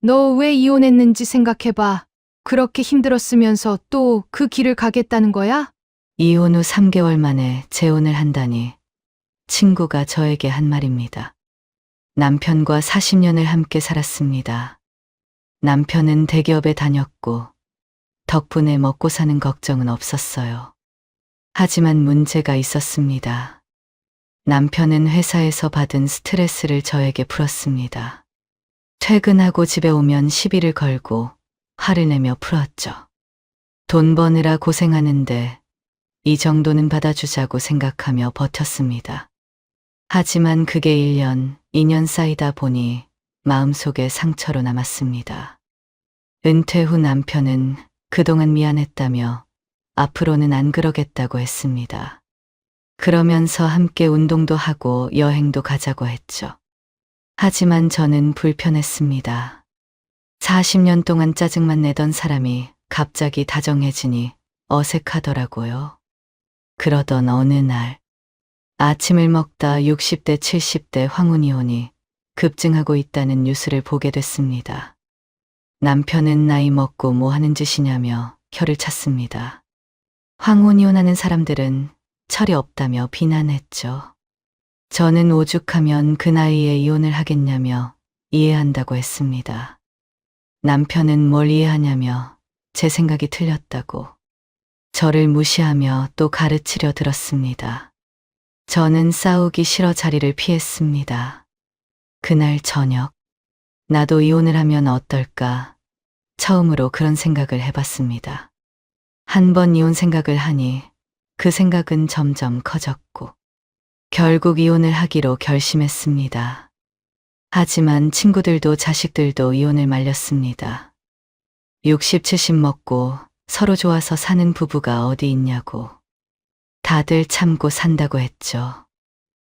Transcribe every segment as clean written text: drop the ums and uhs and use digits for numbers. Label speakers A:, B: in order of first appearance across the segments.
A: 너 왜 이혼했는지 생각해봐. 그렇게 힘들었으면서 또 그 길을 가겠다는 거야?
B: 이혼 후 3개월 만에 재혼을 한다니 친구가 저에게 한 말입니다. 남편과 40년을 함께 살았습니다. 남편은 대기업에 다녔고 덕분에 먹고 사는 걱정은 없었어요. 하지만 문제가 있었습니다. 남편은 회사에서 받은 스트레스를 저에게 풀었습니다. 퇴근하고 집에 오면 시비를 걸고 화를 내며 풀었죠. 돈 버느라 고생하는데 이 정도는 받아주자고 생각하며 버텼습니다. 하지만 그게 1년, 2년 쌓이다 보니 마음속에 상처로 남았습니다. 은퇴 후 남편은 그동안 미안했다며 앞으로는 안 그러겠다고 했습니다. 그러면서 함께 운동도 하고 여행도 가자고 했죠. 하지만 저는 불편했습니다. 40년 동안 짜증만 내던 사람이 갑자기 다정해지니 어색하더라고요. 그러던 어느 날 아침을 먹다 60대, 70대 황혼이혼이 급증하고 있다는 뉴스를 보게 됐습니다. 남편은 나이 먹고 뭐 하는 짓이냐며 혀를 찼습니다. 황혼이혼하는 사람들은 철이 없다며 비난했죠. 저는 오죽하면 그 나이에 이혼을 하겠냐며 이해한다고 했습니다. 남편은 뭘 이해하냐며 제 생각이 틀렸다고 저를 무시하며 또 가르치려 들었습니다. 저는 싸우기 싫어 자리를 피했습니다. 그날 저녁, 나도 이혼을 하면 어떨까? 처음으로 그런 생각을 해봤습니다. 한 번 이혼 생각을 하니 그 생각은 점점 커졌고, 결국 이혼을 하기로 결심했습니다. 하지만 친구들도 자식들도 이혼을 말렸습니다. 60, 70 먹고 서로 좋아서 사는 부부가 어디 있냐고. 다들 참고 산다고 했죠.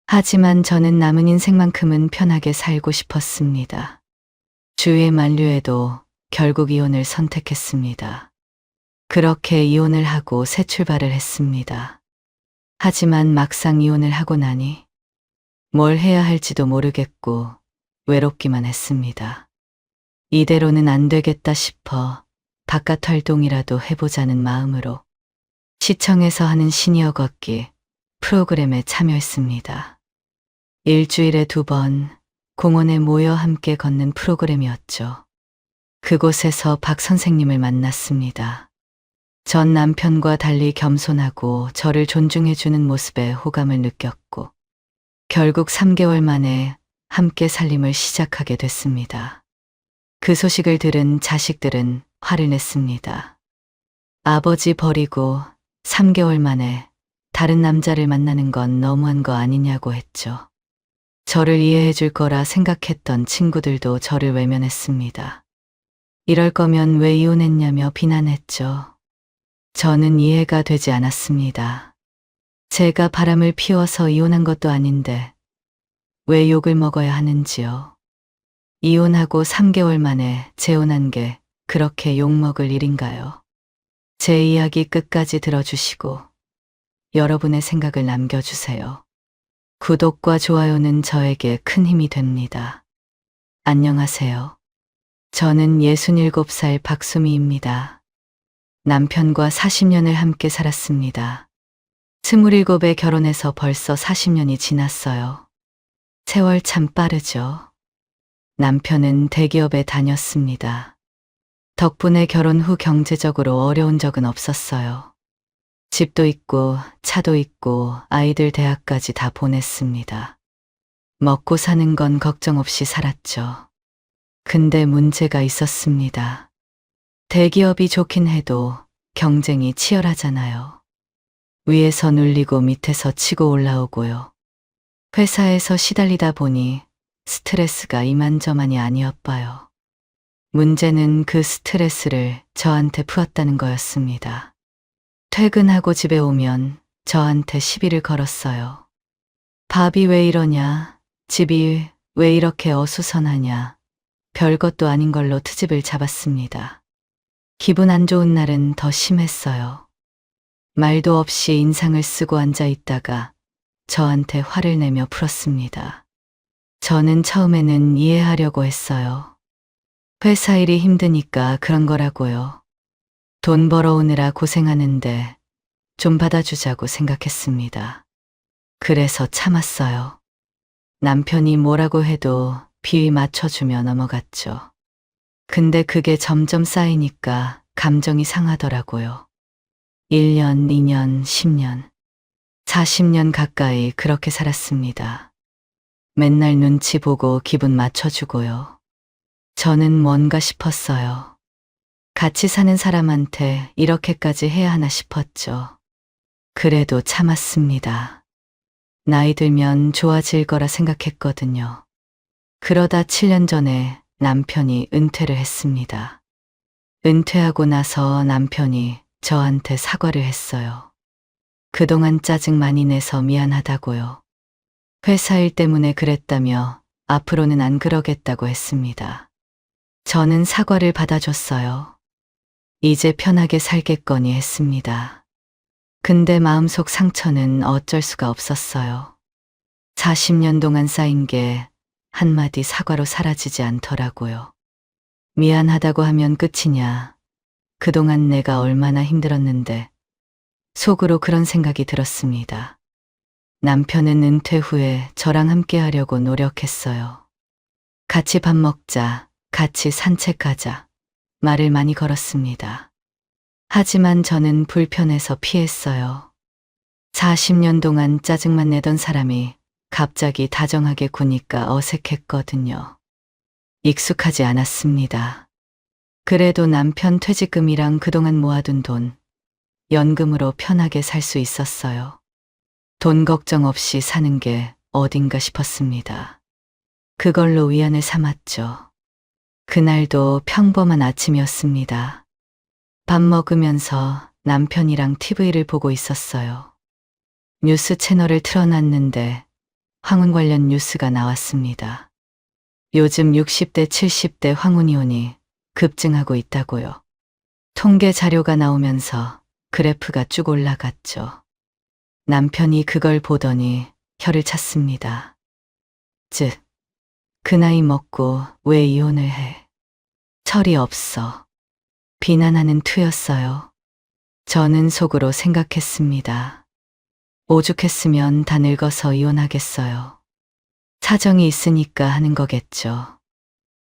B: 하지만 저는 남은 인생만큼은 편하게 살고 싶었습니다. 주위의 만류에도 결국 이혼을 선택했습니다. 그렇게 이혼을 하고 새 출발을 했습니다. 하지만 막상 이혼을 하고 나니 뭘 해야 할지도 모르겠고 외롭기만 했습니다. 이대로는 안 되겠다 싶어 바깥 활동이라도 해보자는 마음으로 시청에서 하는 시니어 걷기 프로그램에 참여했습니다. 일주일에 2번 공원에 모여 함께 걷는 프로그램이었죠. 그곳에서 박 선생님을 만났습니다. 전 남편과 달리 겸손하고 저를 존중해주는 모습에 호감을 느꼈고 결국 3개월 만에 함께 살림을 시작하게 됐습니다. 그 소식을 들은 자식들은 화를 냈습니다. 아버지 버리고 3개월 만에 다른 남자를 만나는 건 너무한 거 아니냐고 했죠. 저를 이해해 줄 거라 생각했던 친구들도 저를 외면했습니다. 이럴 거면 왜 이혼했냐며 비난했죠. 저는 이해가 되지 않았습니다. 제가 바람을 피워서 이혼한 것도 아닌데 왜 욕을 먹어야 하는지요. 이혼하고 3개월 만에 재혼한 게 그렇게 욕먹을 일인가요? 제 이야기 끝까지 들어주시고 여러분의 생각을 남겨주세요. 구독과 좋아요는 저에게 큰 힘이 됩니다. 안녕하세요. 저는 67살 박수미입니다. 남편과 40년을 함께 살았습니다. 27에 결혼해서 벌써 40년이 지났어요. 세월 참 빠르죠. 남편은 대기업에 다녔습니다. 덕분에 결혼 후 경제적으로 어려운 적은 없었어요. 집도 있고 차도 있고 아이들 대학까지 다 보냈습니다. 먹고 사는 건 걱정 없이 살았죠. 근데 문제가 있었습니다. 대기업이 좋긴 해도 경쟁이 치열하잖아요. 위에서 눌리고 밑에서 치고 올라오고요. 회사에서 시달리다 보니 스트레스가 이만저만이 아니었봐요. 문제는 그 스트레스를 저한테 풀었다는 거였습니다. 퇴근하고 집에 오면 저한테 시비를 걸었어요. 밥이 왜 이러냐, 집이 왜 이렇게 어수선하냐, 별것도 아닌 걸로 트집을 잡았습니다. 기분 안 좋은 날은 더 심했어요. 말도 없이 인상을 쓰고 앉아 있다가 저한테 화를 내며 풀었습니다. 저는 처음에는 이해하려고 했어요. 회사 일이 힘드니까 그런 거라고요. 돈 벌어오느라 고생하는데 좀 받아주자고 생각했습니다. 그래서 참았어요. 남편이 뭐라고 해도 비위 맞춰주며 넘어갔죠. 근데 그게 점점 쌓이니까 감정이 상하더라고요. 1년, 2년, 10년, 40년 가까이 그렇게 살았습니다. 맨날 눈치 보고 기분 맞춰주고요. 저는 뭔가 싶었어요. 같이 사는 사람한테 이렇게까지 해야 하나 싶었죠. 그래도 참았습니다. 나이 들면 좋아질 거라 생각했거든요. 그러다 7년 전에 남편이 은퇴를 했습니다. 은퇴하고 나서 남편이 저한테 사과를 했어요. 그동안 짜증 많이 내서 미안하다고요. 회사 일 때문에 그랬다며 앞으로는 안 그러겠다고 했습니다. 저는 사과를 받아줬어요. 이제 편하게 살겠거니 했습니다. 근데 마음속 상처는 어쩔 수가 없었어요. 40년 동안 쌓인 게 한마디 사과로 사라지지 않더라고요. 미안하다고 하면 끝이냐. 그동안 내가 얼마나 힘들었는데 속으로 그런 생각이 들었습니다. 남편은 은퇴 후에 저랑 함께 하려고 노력했어요. 같이 밥 먹자, 같이 산책하자. 말을 많이 걸었습니다. 하지만 저는 불편해서 피했어요. 40년 동안 짜증만 내던 사람이 갑자기 다정하게 구니까 어색했거든요. 익숙하지 않았습니다. 그래도 남편 퇴직금이랑 그동안 모아둔 돈, 연금으로 편하게 살 수 있었어요. 돈 걱정 없이 사는 게 어딘가 싶었습니다. 그걸로 위안을 삼았죠. 그날도 평범한 아침이었습니다. 밥 먹으면서 남편이랑 TV를 보고 있었어요. 뉴스 채널을 틀어놨는데 황혼 관련 뉴스가 나왔습니다. 요즘 60대, 70대 황혼이혼이 급증하고 있다고요. 통계 자료가 나오면서 그래프가 쭉 올라갔죠. 남편이 그걸 보더니 혀를 찼습니다. 그 나이 먹고 왜 이혼을 해? 철이 없어. 비난하는 투였어요. 저는 속으로 생각했습니다. 오죽했으면 다 늙어서 이혼하겠어요. 사정이 있으니까 하는 거겠죠.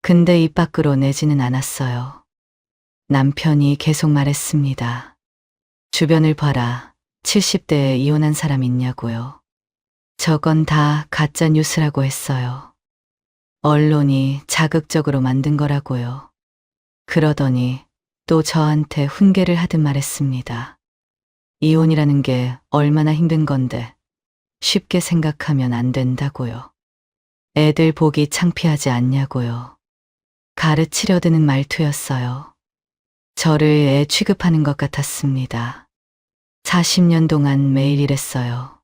B: 근데 입 밖으로 내지는 않았어요. 남편이 계속 말했습니다. 주변을 봐라. 70대에 이혼한 사람 있냐고요. 저건 다 가짜 뉴스라고 했어요. 언론이 자극적으로 만든 거라고요. 그러더니 또 저한테 훈계를 하듯 말했습니다. 이혼이라는 게 얼마나 힘든 건데 쉽게 생각하면 안 된다고요. 애들 보기 창피하지 않냐고요. 가르치려 드는 말투였어요. 저를 애 취급하는 것 같았습니다. 40년 동안 매일 이랬어요.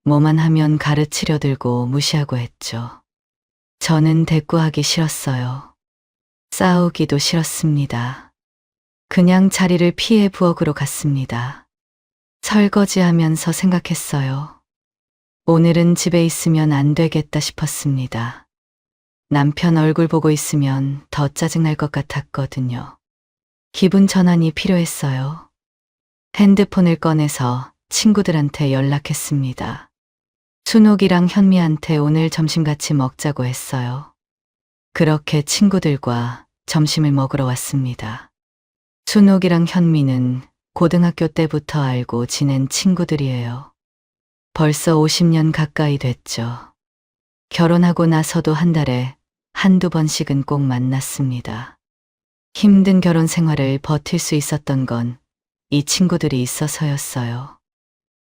B: 뭐만 하면 가르치려 들고 무시하고 했죠. 저는 대꾸하기 싫었어요. 싸우기도 싫었습니다. 그냥 자리를 피해 부엌으로 갔습니다. 설거지하면서 생각했어요. 오늘은 집에 있으면 안 되겠다 싶었습니다. 남편 얼굴 보고 있으면 더 짜증날 것 같았거든요. 기분 전환이 필요했어요. 핸드폰을 꺼내서 친구들한테 연락했습니다. 순옥이랑 현미한테 오늘 점심 같이 먹자고 했어요. 그렇게 친구들과 점심을 먹으러 왔습니다. 순옥이랑 현미는 고등학교 때부터 알고 지낸 친구들이에요. 벌써 50년 가까이 됐죠. 결혼하고 나서도 한 달에 한두 번씩은 꼭 만났습니다. 힘든 결혼 생활을 버틸 수 있었던 건 이 친구들이 있어서였어요.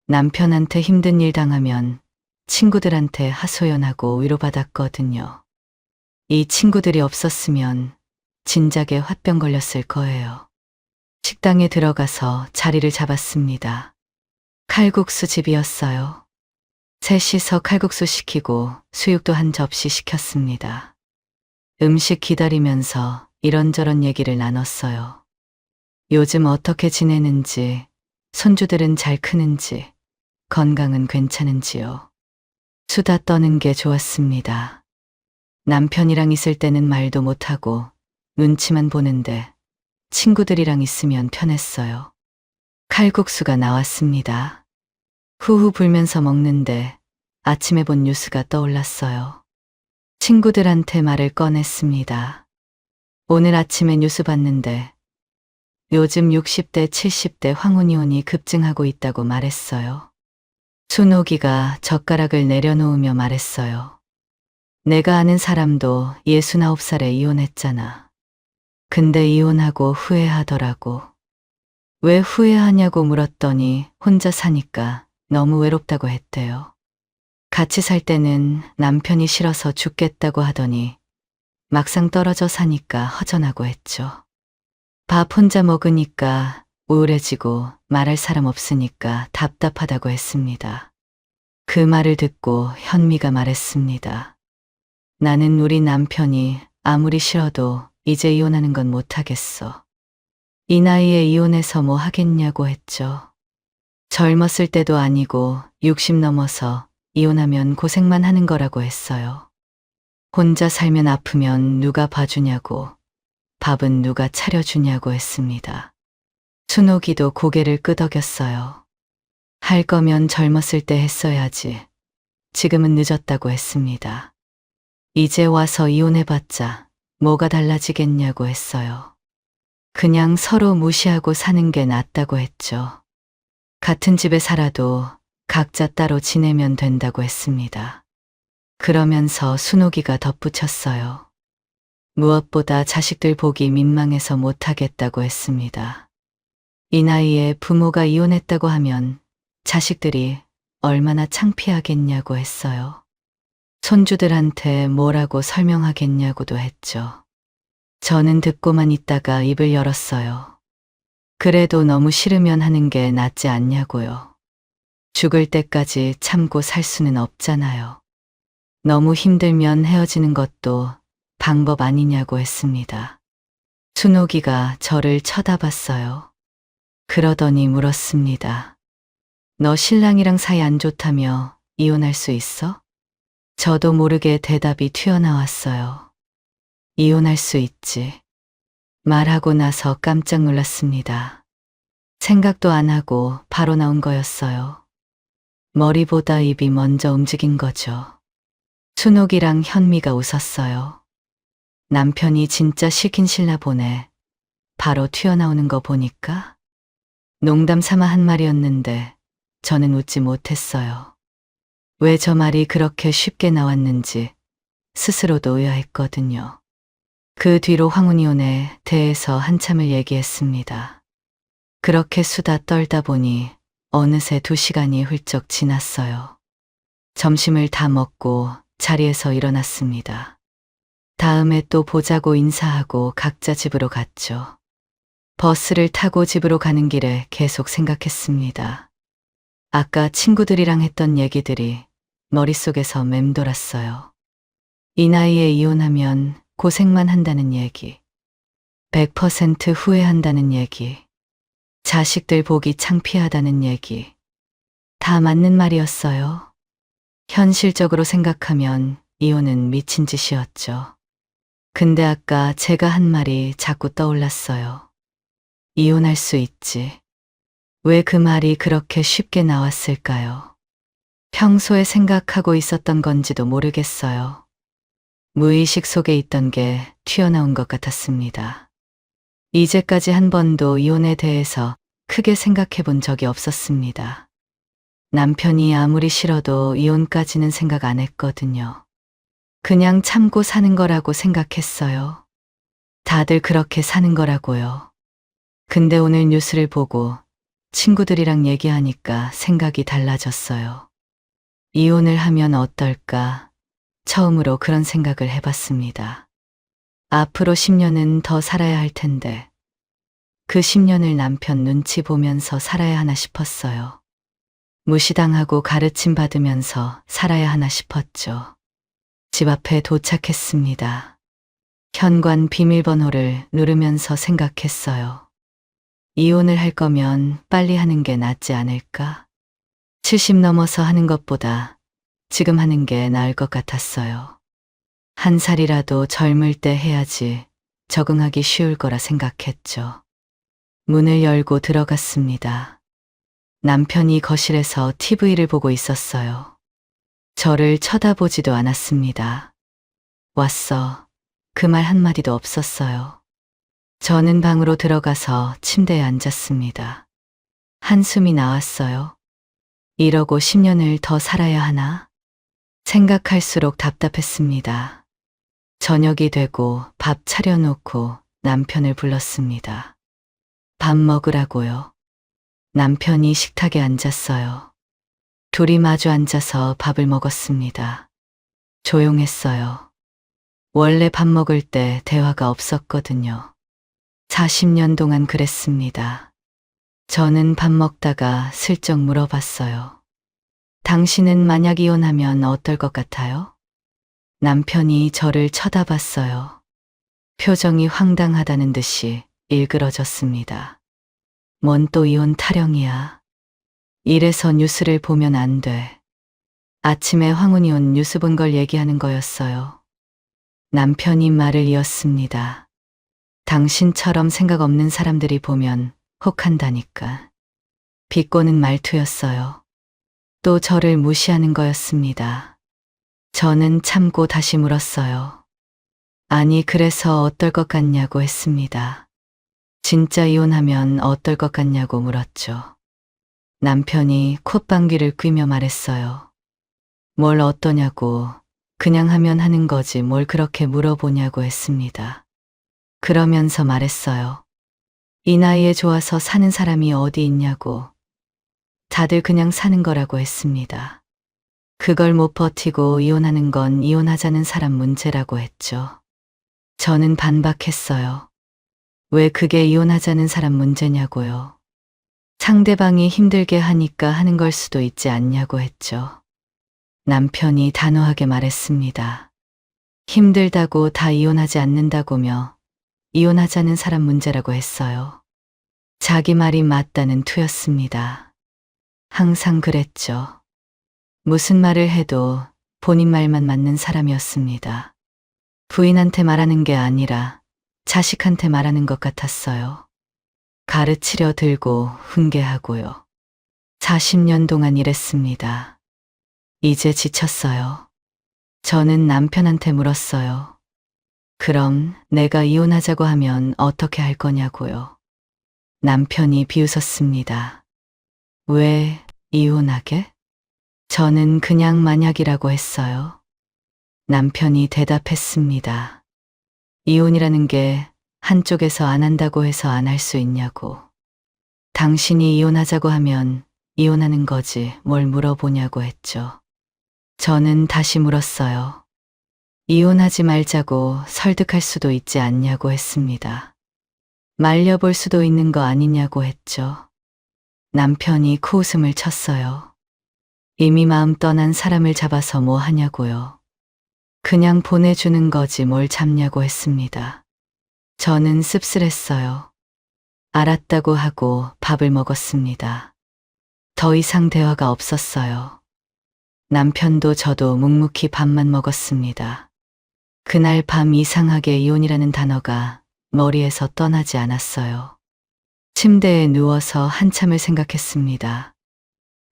B: 남편한테 힘든 일 당하면 친구들한테 하소연하고 위로받았거든요. 이 친구들이 없었으면 진작에 화병 걸렸을 거예요. 식당에 들어가서 자리를 잡았습니다. 칼국수 집이었어요. 셋이서 칼국수 시키고 수육도 한 접시 시켰습니다. 음식 기다리면서 이런저런 얘기를 나눴어요. 요즘 어떻게 지내는지, 손주들은 잘 크는지, 건강은 괜찮은지요. 수다 떠는 게 좋았습니다. 남편이랑 있을 때는 말도 못하고 눈치만 보는데 친구들이랑 있으면 편했어요. 칼국수가 나왔습니다. 후후 불면서 먹는데 아침에 본 뉴스가 떠올랐어요. 친구들한테 말을 꺼냈습니다. 오늘 아침에 뉴스 봤는데 요즘 60대, 70대 황혼이혼이 급증하고 있다고 말했어요. 순옥이가 젓가락을 내려놓으며 말했어요. 내가 아는 사람도 69살에 이혼했잖아. 근데 이혼하고 후회하더라고. 왜 후회하냐고 물었더니 혼자 사니까 너무 외롭다고 했대요. 같이 살 때는 남편이 싫어서 죽겠다고 하더니 막상 떨어져 사니까 허전하고 했죠. 밥 혼자 먹으니까 우울해지고 말할 사람 없으니까 답답하다고 했습니다. 그 말을 듣고 현미가 말했습니다. 나는 우리 남편이 아무리 싫어도 이제 이혼하는 건 못하겠어. 이 나이에 이혼해서 뭐 하겠냐고 했죠. 젊었을 때도 아니고 60 넘어서 이혼하면 고생만 하는 거라고 했어요. 혼자 살면 아프면 누가 봐주냐고, 밥은 누가 차려주냐고 했습니다. 순옥이도 고개를 끄덕였어요. 할 거면 젊었을 때 했어야지. 지금은 늦었다고 했습니다. 이제 와서 이혼해봤자 뭐가 달라지겠냐고 했어요. 그냥 서로 무시하고 사는 게 낫다고 했죠. 같은 집에 살아도 각자 따로 지내면 된다고 했습니다. 그러면서 순옥이가 덧붙였어요. 무엇보다 자식들 보기 민망해서 못하겠다고 했습니다. 이 나이에 부모가 이혼했다고 하면 자식들이 얼마나 창피하겠냐고 했어요. 손주들한테 뭐라고 설명하겠냐고도 했죠. 저는 듣고만 있다가 입을 열었어요. 그래도 너무 싫으면 하는 게 낫지 않냐고요. 죽을 때까지 참고 살 수는 없잖아요. 너무 힘들면 헤어지는 것도 방법 아니냐고 했습니다. 순옥이가 저를 쳐다봤어요. 그러더니 물었습니다. 너 신랑이랑 사이 안 좋다며 이혼할 수 있어? 저도 모르게 대답이 튀어나왔어요. 이혼할 수 있지. 말하고 나서 깜짝 놀랐습니다. 생각도 안 하고 바로 나온 거였어요. 머리보다 입이 먼저 움직인 거죠. 순옥이랑 현미가 웃었어요. 남편이 진짜 시킨 실나 보네. 바로 튀어나오는 거 보니까. 농담 삼아 한 말이었는데 저는 웃지 못했어요. 왜 저 말이 그렇게 쉽게 나왔는지 스스로도 의아했거든요. 그 뒤로 황혼이혼에 대해서 한참을 얘기했습니다. 그렇게 수다 떨다 보니 어느새 2시간이 훌쩍 지났어요. 점심을 다 먹고 자리에서 일어났습니다. 다음에 또 보자고 인사하고 각자 집으로 갔죠. 버스를 타고 집으로 가는 길에 계속 생각했습니다. 아까 친구들이랑 했던 얘기들이 머릿속에서 맴돌았어요. 이 나이에 이혼하면 고생만 한다는 얘기, 100% 후회한다는 얘기, 자식들 보기 창피하다는 얘기, 다 맞는 말이었어요. 현실적으로 생각하면 이혼은 미친 짓이었죠. 근데 아까 제가 한 말이 자꾸 떠올랐어요. 이혼할 수 있지. 왜 그 말이 그렇게 쉽게 나왔을까요? 평소에 생각하고 있었던 건지도 모르겠어요. 무의식 속에 있던 게 튀어나온 것 같았습니다. 이제까지 한 번도 이혼에 대해서 크게 생각해 본 적이 없었습니다. 남편이 아무리 싫어도 이혼까지는 생각 안 했거든요. 그냥 참고 사는 거라고 생각했어요. 다들 그렇게 사는 거라고요. 근데 오늘 뉴스를 보고 친구들이랑 얘기하니까 생각이 달라졌어요. 이혼을 하면 어떨까? 처음으로 그런 생각을 해봤습니다. 앞으로 10년은 더 살아야 할 텐데 그 10년을 남편 눈치 보면서 살아야 하나 싶었어요. 무시당하고 가르침 받으면서 살아야 하나 싶었죠. 집 앞에 도착했습니다. 현관 비밀번호를 누르면서 생각했어요. 이혼을 할 거면 빨리 하는 게 낫지 않을까? 70 넘어서 하는 것보다 지금 하는 게 나을 것 같았어요. 한 살이라도 젊을 때 해야지 적응하기 쉬울 거라 생각했죠. 문을 열고 들어갔습니다. 남편이 거실에서 TV를 보고 있었어요. 저를 쳐다보지도 않았습니다. 왔어. 그 말 한마디도 없었어요. 저는 방으로 들어가서 침대에 앉았습니다. 한숨이 나왔어요. 이러고 10년을 더 살아야 하나? 생각할수록 답답했습니다. 저녁이 되고 밥 차려놓고 남편을 불렀습니다. 밥 먹으라고요. 남편이 식탁에 앉았어요. 둘이 마주 앉아서 밥을 먹었습니다. 조용했어요. 원래 밥 먹을 때 대화가 없었거든요. 40년 동안 그랬습니다. 저는 밥 먹다가 슬쩍 물어봤어요. 당신은 만약 이혼하면 어떨 것 같아요? 남편이 저를 쳐다봤어요. 표정이 황당하다는 듯이 일그러졌습니다. 뭔 또 이혼 타령이야. 이래서 뉴스를 보면 안 돼. 아침에 황혼이 온 뉴스 본 걸 얘기하는 거였어요. 남편이 말을 이었습니다. 당신처럼 생각 없는 사람들이 보면 혹한다니까. 비꼬는 말투였어요. 또 저를 무시하는 거였습니다. 저는 참고 다시 물었어요. 아니, 그래서 어떨 것 같냐고 했습니다. 진짜 이혼하면 어떨 것 같냐고 물었죠. 남편이 콧방귀를 뀌며 말했어요. 뭘 어떠냐고, 그냥 하면 하는 거지 뭘 그렇게 물어보냐고 했습니다. 그러면서 말했어요. 이 나이에 좋아서 사는 사람이 어디 있냐고. 다들 그냥 사는 거라고 했습니다. 그걸 못 버티고 이혼하는 건 이혼하자는 사람 문제라고 했죠. 저는 반박했어요. 왜 그게 이혼하자는 사람 문제냐고요. 상대방이 힘들게 하니까 하는 걸 수도 있지 않냐고 했죠. 남편이 단호하게 말했습니다. 힘들다고 다 이혼하지 않는다고며 이혼하자는 사람 문제라고 했어요. 자기 말이 맞다는 투였습니다. 항상 그랬죠. 무슨 말을 해도 본인 말만 맞는 사람이었습니다. 부인한테 말하는 게 아니라 자식한테 말하는 것 같았어요. 가르치려 들고 훈계하고요. 40년 동안 일했습니다. 이제 지쳤어요. 저는 남편한테 물었어요. 그럼 내가 이혼하자고 하면 어떻게 할 거냐고요. 남편이 비웃었습니다. 왜 이혼하게? 저는 그냥 만약이라고 했어요. 남편이 대답했습니다. 이혼이라는 게 한쪽에서 안 한다고 해서 안 할 수 있냐고. 당신이 이혼하자고 하면 이혼하는 거지 뭘 물어보냐고 했죠. 저는 다시 물었어요. 이혼하지 말자고 설득할 수도 있지 않냐고 했습니다. 말려볼 수도 있는 거 아니냐고 했죠. 남편이 코웃음을 쳤어요. 이미 마음 떠난 사람을 잡아서 뭐 하냐고요. 그냥 보내주는 거지 뭘 잡냐고 했습니다. 저는 씁쓸했어요. 알았다고 하고 밥을 먹었습니다. 더 이상 대화가 없었어요. 남편도 저도 묵묵히 밥만 먹었습니다. 그날 밤 이상하게 이혼이라는 단어가 머리에서 떠나지 않았어요. 침대에 누워서 한참을 생각했습니다.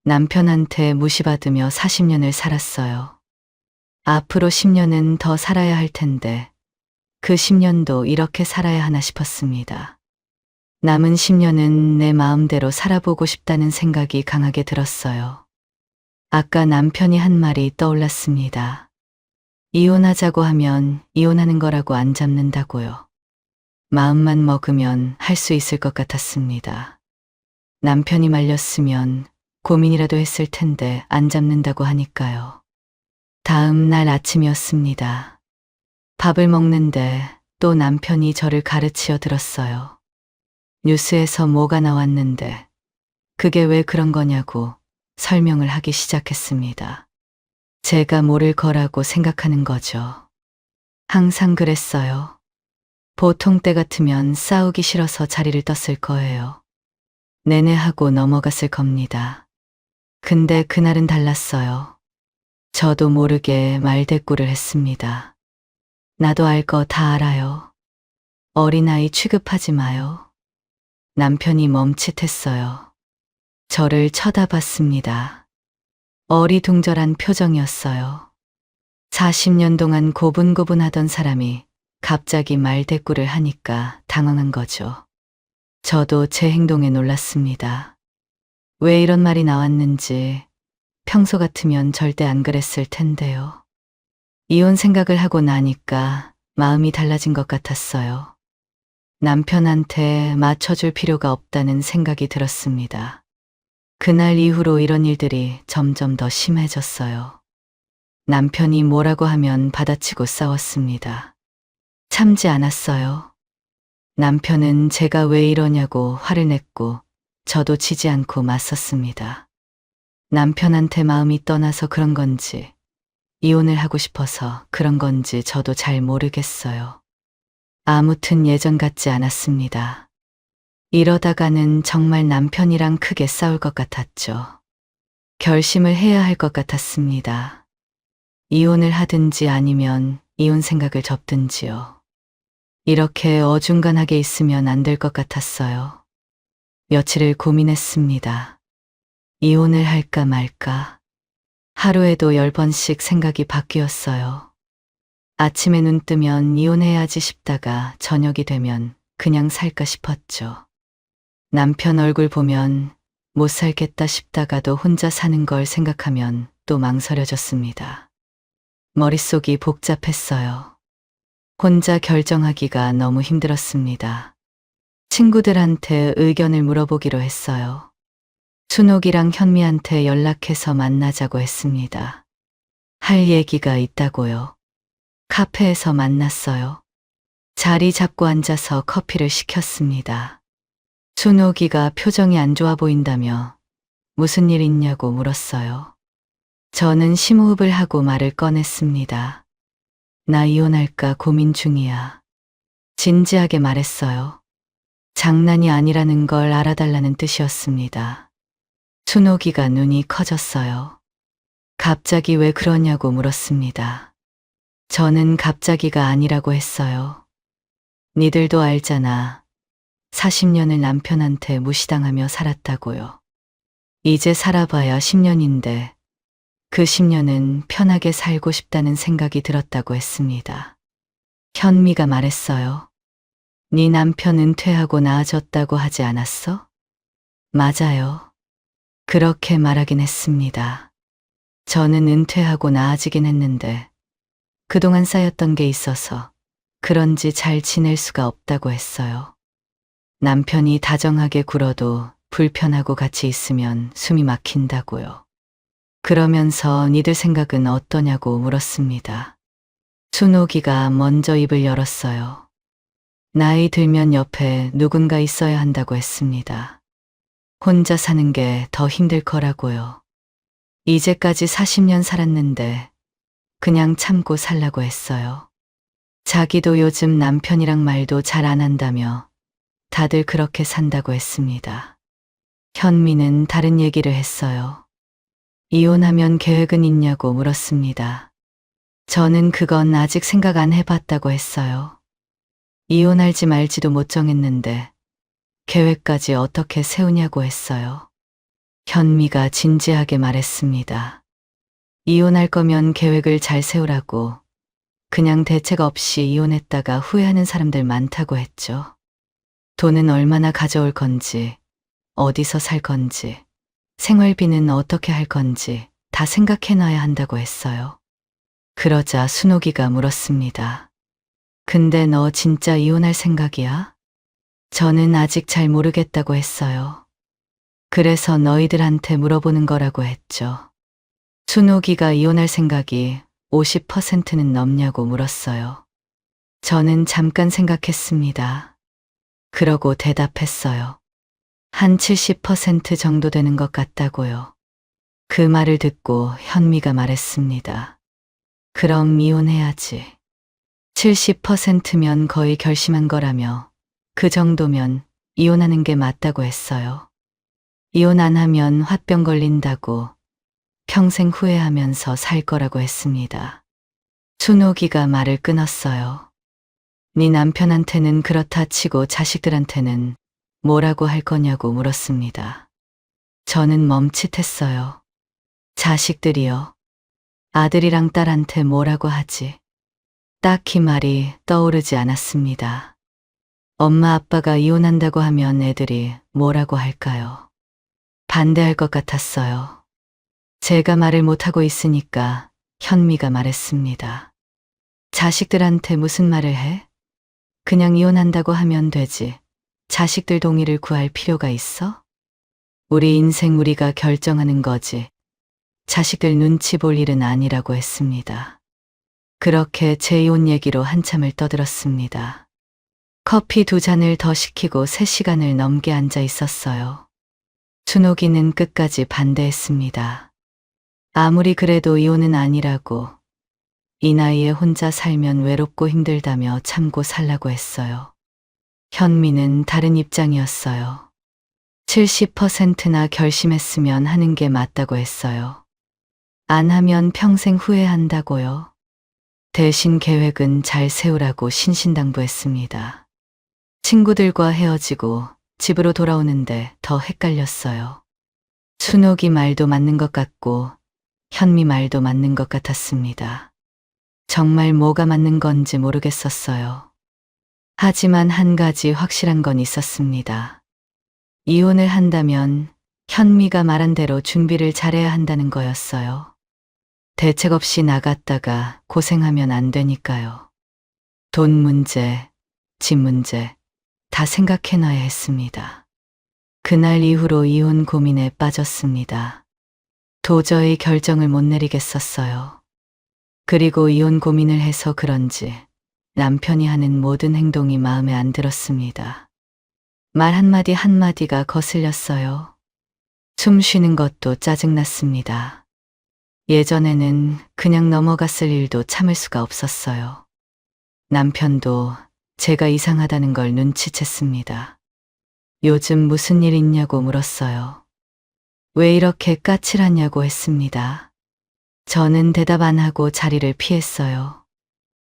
B: 남편한테 무시받으며 40년을 살았어요. 앞으로 10년은 더 살아야 할 텐데 그 10년도 이렇게 살아야 하나 싶었습니다. 남은 10년은 내 마음대로 살아보고 싶다는 생각이 강하게 들었어요. 아까 남편이 한 말이 떠올랐습니다. 이혼하자고 하면 이혼하는 거라고 안 잡는다고요. 마음만 먹으면 할 수 있을 것 같았습니다. 남편이 말렸으면 고민이라도 했을 텐데 안 잡는다고 하니까요. 다음 날 아침이었습니다. 밥을 먹는데 또 남편이 저를 가르치어 들었어요. 뉴스에서 뭐가 나왔는데 그게 왜 그런 거냐고 설명을 하기 시작했습니다. 제가 모를 거라고 생각하는 거죠. 항상 그랬어요. 보통 때 같으면 싸우기 싫어서 자리를 떴을 거예요. 내내 하고 넘어갔을 겁니다. 근데 그날은 달랐어요. 저도 모르게 말대꾸를 했습니다. 나도 알 거 다 알아요. 어린아이 취급하지 마요. 남편이 멈칫했어요. 저를 쳐다봤습니다. 어리둥절한 표정이었어요. 40년 동안 고분고분하던 사람이 갑자기 말대꾸를 하니까 당황한 거죠. 저도 제 행동에 놀랐습니다. 왜 이런 말이 나왔는지 평소 같으면 절대 안 그랬을 텐데요. 이혼 생각을 하고 나니까 마음이 달라진 것 같았어요. 남편한테 맞춰줄 필요가 없다는 생각이 들었습니다. 그날 이후로 이런 일들이 점점 더 심해졌어요. 남편이 뭐라고 하면 받아치고 싸웠습니다. 참지 않았어요. 남편은 제가 왜 이러냐고 화를 냈고 저도 지지 않고 맞섰습니다. 남편한테 마음이 떠나서 그런 건지 이혼을 하고 싶어서 그런 건지 저도 잘 모르겠어요. 아무튼 예전 같지 않았습니다. 이러다가는 정말 남편이랑 크게 싸울 것 같았죠. 결심을 해야 할 것 같았습니다. 이혼을 하든지 아니면 이혼 생각을 접든지요. 이렇게 어중간하게 있으면 안 될 것 같았어요. 며칠을 고민했습니다. 이혼을 할까 말까. 하루에도 10번씩 생각이 바뀌었어요. 아침에 눈 뜨면 이혼해야지 싶다가 저녁이 되면 그냥 살까 싶었죠. 남편 얼굴 보면 못 살겠다 싶다가도 혼자 사는 걸 생각하면 또 망설여졌습니다. 머릿속이 복잡했어요. 혼자 결정하기가 너무 힘들었습니다. 친구들한테 의견을 물어보기로 했어요. 순옥이랑 현미한테 연락해서 만나자고 했습니다. 할 얘기가 있다고요. 카페에서 만났어요. 자리 잡고 앉아서 커피를 시켰습니다. 순옥이가 표정이 안 좋아 보인다며 무슨 일 있냐고 물었어요. 저는 심호흡을 하고 말을 꺼냈습니다. 나 이혼할까 고민 중이야. 진지하게 말했어요. 장난이 아니라는 걸 알아달라는 뜻이었습니다. 순옥이가 눈이 커졌어요. 갑자기 왜 그러냐고 물었습니다. 저는 갑자기가 아니라고 했어요. 니들도 알잖아. 40년을 남편한테 무시당하며 살았다고요. 이제 살아봐야 10년인데 그 10년은 편하게 살고 싶다는 생각이 들었다고 했습니다. 현미가 말했어요. 네 남편 은퇴하고 나아졌다고 하지 않았어? 맞아요. 그렇게 말하긴 했습니다. 저는 은퇴하고 나아지긴 했는데 그동안 쌓였던 게 있어서 그런지 잘 지낼 수가 없다고 했어요. 남편이 다정하게 굴어도 불편하고 같이 있으면 숨이 막힌다고요. 그러면서 니들 생각은 어떠냐고 물었습니다. 순옥이가 먼저 입을 열었어요. 나이 들면 옆에 누군가 있어야 한다고 했습니다. 혼자 사는 게 더 힘들 거라고요. 이제까지 40년 살았는데 그냥 참고 살라고 했어요. 자기도 요즘 남편이랑 말도 잘 안 한다며 다들 그렇게 산다고 했습니다. 현미는 다른 얘기를 했어요. 이혼하면 계획은 있냐고 물었습니다. 저는 그건 아직 생각 안 해봤다고 했어요. 이혼할지 말지도 못 정했는데 계획까지 어떻게 세우냐고 했어요. 현미가 진지하게 말했습니다. 이혼할 거면 계획을 잘 세우라고. 그냥 대책 없이 이혼했다가 후회하는 사람들 많다고 했죠. 돈은 얼마나 가져올 건지, 어디서 살 건지, 생활비는 어떻게 할 건지 다 생각해놔야 한다고 했어요. 그러자 순옥이가 물었습니다. 근데 너 진짜 이혼할 생각이야? 저는 아직 잘 모르겠다고 했어요. 그래서 너희들한테 물어보는 거라고 했죠. 순옥이가 이혼할 생각이 50%는 넘냐고 물었어요. 저는 잠깐 생각했습니다. 그러고 대답했어요. 한 70% 정도 되는 것 같다고요. 그 말을 듣고 현미가 말했습니다. 그럼 이혼해야지. 70%면 거의 결심한 거라며 그 정도면 이혼하는 게 맞다고 했어요. 이혼 안 하면 화병 걸린다고 평생 후회하면서 살 거라고 했습니다. 순옥이가 말을 끊었어요. 네 남편한테는 그렇다 치고 자식들한테는 뭐라고 할 거냐고 물었습니다. 저는 멈칫했어요. 자식들이요. 아들이랑 딸한테 뭐라고 하지? 딱히 말이 떠오르지 않았습니다. 엄마 아빠가 이혼한다고 하면 애들이 뭐라고 할까요? 반대할 것 같았어요. 제가 말을 못하고 있으니까 현미가 말했습니다. 자식들한테 무슨 말을 해? 그냥 이혼한다고 하면 되지. 자식들 동의를 구할 필요가 있어? 우리 인생 우리가 결정하는 거지. 자식들 눈치 볼 일은 아니라고 했습니다. 그렇게 제 이혼 얘기로 한참을 떠들었습니다. 커피 2잔을 더 시키고 3시간을 넘게 앉아 있었어요. 준옥이는 끝까지 반대했습니다. 아무리 그래도 이혼은 아니라고, 이 나이에 혼자 살면 외롭고 힘들다며 참고 살라고 했어요. 현미는 다른 입장이었어요. 70%나 결심했으면 하는 게 맞다고 했어요. 안 하면 평생 후회한다고요. 대신 계획은 잘 세우라고 신신당부했습니다. 친구들과 헤어지고 집으로 돌아오는데 더 헷갈렸어요. 순옥이 말도 맞는 것 같고 현미 말도 맞는 것 같았습니다. 정말 뭐가 맞는 건지 모르겠었어요. 하지만 한 가지 확실한 건 있었습니다. 이혼을 한다면 현미가 말한 대로 준비를 잘해야 한다는 거였어요. 대책 없이 나갔다가 고생하면 안 되니까요. 돈 문제, 집 문제 다 생각해놔야 했습니다. 그날 이후로 이혼 고민에 빠졌습니다. 도저히 결정을 못 내리겠었어요. 그리고 이혼 고민을 해서 그런지 남편이 하는 모든 행동이 마음에 안 들었습니다. 말 한마디 한마디가 거슬렸어요. 숨 쉬는 것도 짜증났습니다. 예전에는 그냥 넘어갔을 일도 참을 수가 없었어요. 남편도 제가 이상하다는 걸 눈치챘습니다. 요즘 무슨 일 있냐고 물었어요. 왜 이렇게 까칠하냐고 했습니다. 저는 대답 안 하고 자리를 피했어요.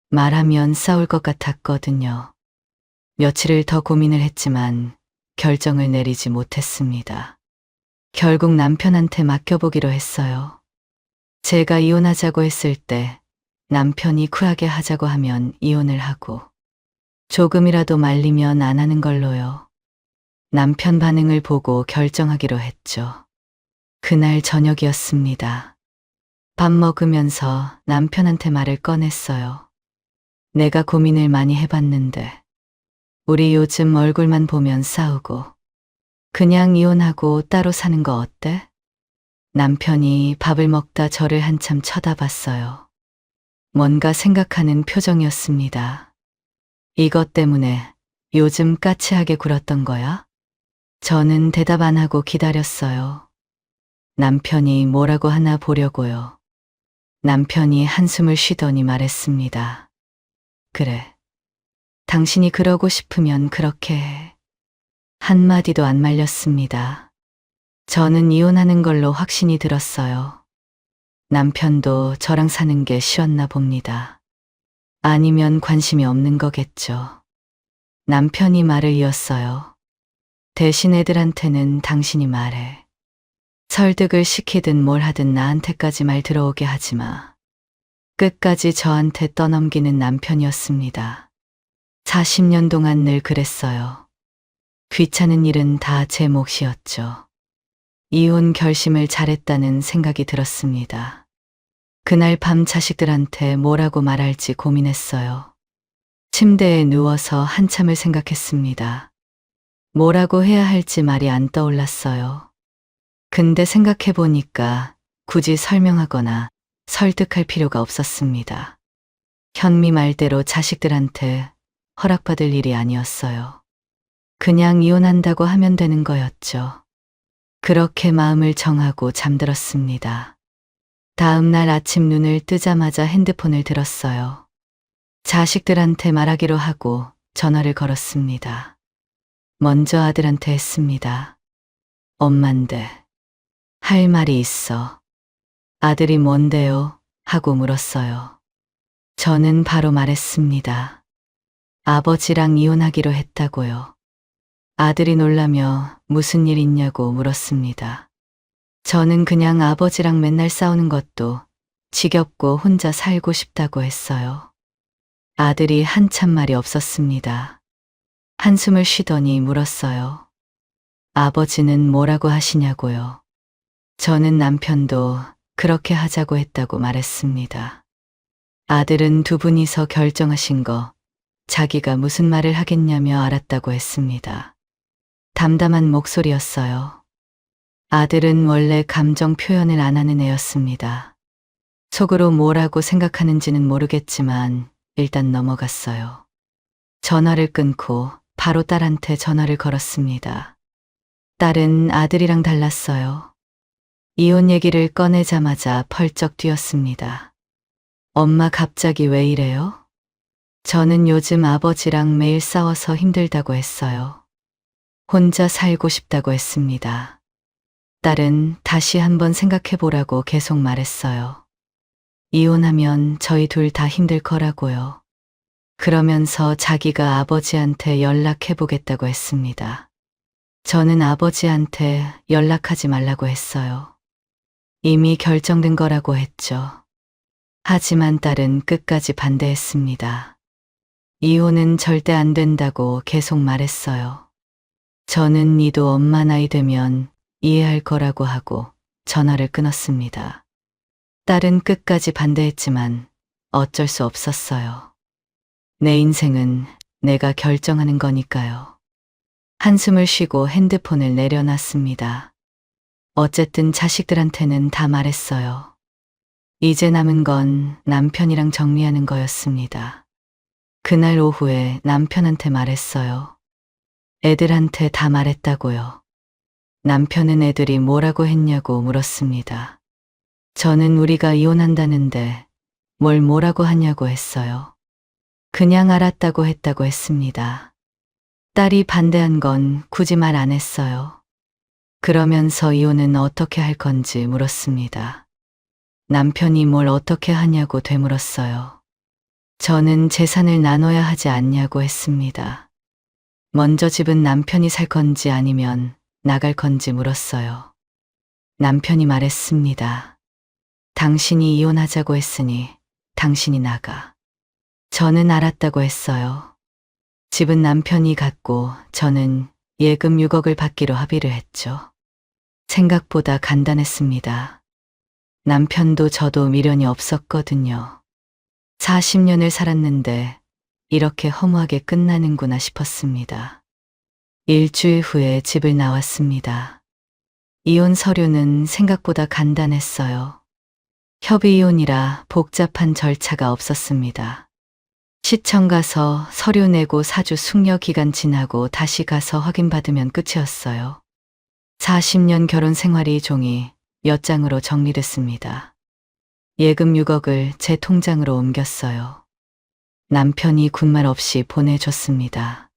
B: 말하면 싸울 것 같았거든요. 며칠을 더 고민을 했지만 결정을 내리지 못했습니다. 결국 남편한테 맡겨보기로 했어요. 제가 이혼하자고 했을 때 남편이 쿨하게 하자고 하면 이혼을 하고 조금이라도 말리면 안 하는 걸로요. 남편 반응을 보고 결정하기로 했죠. 그날 저녁이었습니다. 밥 먹으면서 남편한테 말을 꺼냈어요. 내가 고민을 많이 해봤는데 우리 요즘 얼굴만 보면 싸우고 그냥 이혼하고 따로 사는 거 어때? 남편이 밥을 먹다 저를 한참 쳐다봤어요. 뭔가 생각하는 표정이었습니다. 이것 때문에 요즘 까칠하게 굴었던 거야? 저는 대답 안 하고 기다렸어요. 남편이 뭐라고 하나 보려고요. 남편이 한숨을 쉬더니 말했습니다. 그래. 당신이 그러고 싶으면 그렇게 해. 한마디도 안 말렸습니다. 저는 이혼하는 걸로 확신이 들었어요. 남편도 저랑 사는 게 쉬웠나 봅니다. 아니면 관심이 없는 거겠죠. 남편이 말을 이었어요. 대신 애들한테는 당신이 말해. 설득을 시키든 뭘 하든 나한테까지 말 들어오게 하지 마. 끝까지 저한테 떠넘기는 남편이었습니다. 40년 동안 늘 그랬어요. 귀찮은 일은 다 제 몫이었죠. 이혼 결심을 잘했다는 생각이 들었습니다. 그날 밤 자식들한테 뭐라고 말할지 고민했어요. 침대에 누워서 한참을 생각했습니다. 뭐라고 해야 할지 말이 안 떠올랐어요. 근데 생각해보니까 굳이 설명하거나 설득할 필요가 없었습니다. 현미 말대로 자식들한테 허락받을 일이 아니었어요. 그냥 이혼한다고 하면 되는 거였죠. 그렇게 마음을 정하고 잠들었습니다. 다음 날 아침 눈을 뜨자마자 핸드폰을 들었어요. 자식들한테 말하기로 하고 전화를 걸었습니다. 먼저 아들한테 했습니다. 엄만데 할 말이 있어. 아들이 뭔데요? 하고 물었어요. 저는 바로 말했습니다. 아버지랑 이혼하기로 했다고요. 아들이 놀라며 무슨 일 있냐고 물었습니다. 저는 그냥 아버지랑 맨날 싸우는 것도 지겹고 혼자 살고 싶다고 했어요. 아들이 한참 말이 없었습니다. 한숨을 쉬더니 물었어요. 아버지는 뭐라고 하시냐고요. 저는 남편도 그렇게 하자고 했다고 말했습니다. 아들은 두 분이서 결정하신 거 자기가 무슨 말을 하겠냐며 알았다고 했습니다. 담담한 목소리였어요. 아들은 원래 감정 표현을 안 하는 애였습니다. 속으로 뭐라고 생각하는지는 모르겠지만 일단 넘어갔어요. 전화를 끊고 바로 딸한테 전화를 걸었습니다. 딸은 아들이랑 달랐어요. 이혼 얘기를 꺼내자마자 펄쩍 뛰었습니다. 엄마 갑자기 왜 이래요? 저는 요즘 아버지랑 매일 싸워서 힘들다고 했어요. 혼자 살고 싶다고 했습니다. 딸은 다시 한번 생각해보라고 계속 말했어요. 이혼하면 저희 둘 다 힘들 거라고요. 그러면서 자기가 아버지한테 연락해보겠다고 했습니다. 저는 아버지한테 연락하지 말라고 했어요. 이미 결정된 거라고 했죠. 하지만 딸은 끝까지 반대했습니다. 이혼은 절대 안 된다고 계속 말했어요. 저는 니도 엄마 나이 되면 이해할 거라고 하고 전화를 끊었습니다. 딸은 끝까지 반대했지만 어쩔 수 없었어요. 내 인생은 내가 결정하는 거니까요. 한숨을 쉬고 핸드폰을 내려놨습니다. 어쨌든 자식들한테는 다 말했어요. 이제 남은 건 남편이랑 정리하는 거였습니다. 그날 오후에 남편한테 말했어요. 애들한테 다 말했다고요. 남편은 애들이 뭐라고 했냐고 물었습니다. 저는 우리가 이혼한다는데 뭘 뭐라고 하냐고 했어요. 그냥 알았다고 했다고 했습니다. 딸이 반대한 건 굳이 말 안 했어요. 그러면서 이혼은 어떻게 할 건지 물었습니다. 남편이 뭘 어떻게 하냐고 되물었어요. 저는 재산을 나눠야 하지 않냐고 했습니다. 먼저 집은 남편이 살 건지 아니면 나갈 건지 물었어요. 남편이 말했습니다. 당신이 이혼하자고 했으니 당신이 나가. 저는 알았다고 했어요. 집은 남편이 갖고 저는 예금 6억을 받기로 합의를 했죠. 생각보다 간단했습니다. 남편도 저도 미련이 없었거든요. 40년을 살았는데 이렇게 허무하게 끝나는구나 싶었습니다. 일주일 후에 집을 나왔습니다. 이혼 서류는 생각보다 간단했어요. 협의 이혼이라 복잡한 절차가 없었습니다. 시청 가서 서류 내고 사주 숙려 기간 지나고 다시 가서 확인받으면 끝이었어요. 40년 결혼 생활이 종이 몇 장으로 정리됐습니다. 예금 6억을 제 통장으로 옮겼어요. 남편이 군말 없이 보내줬습니다.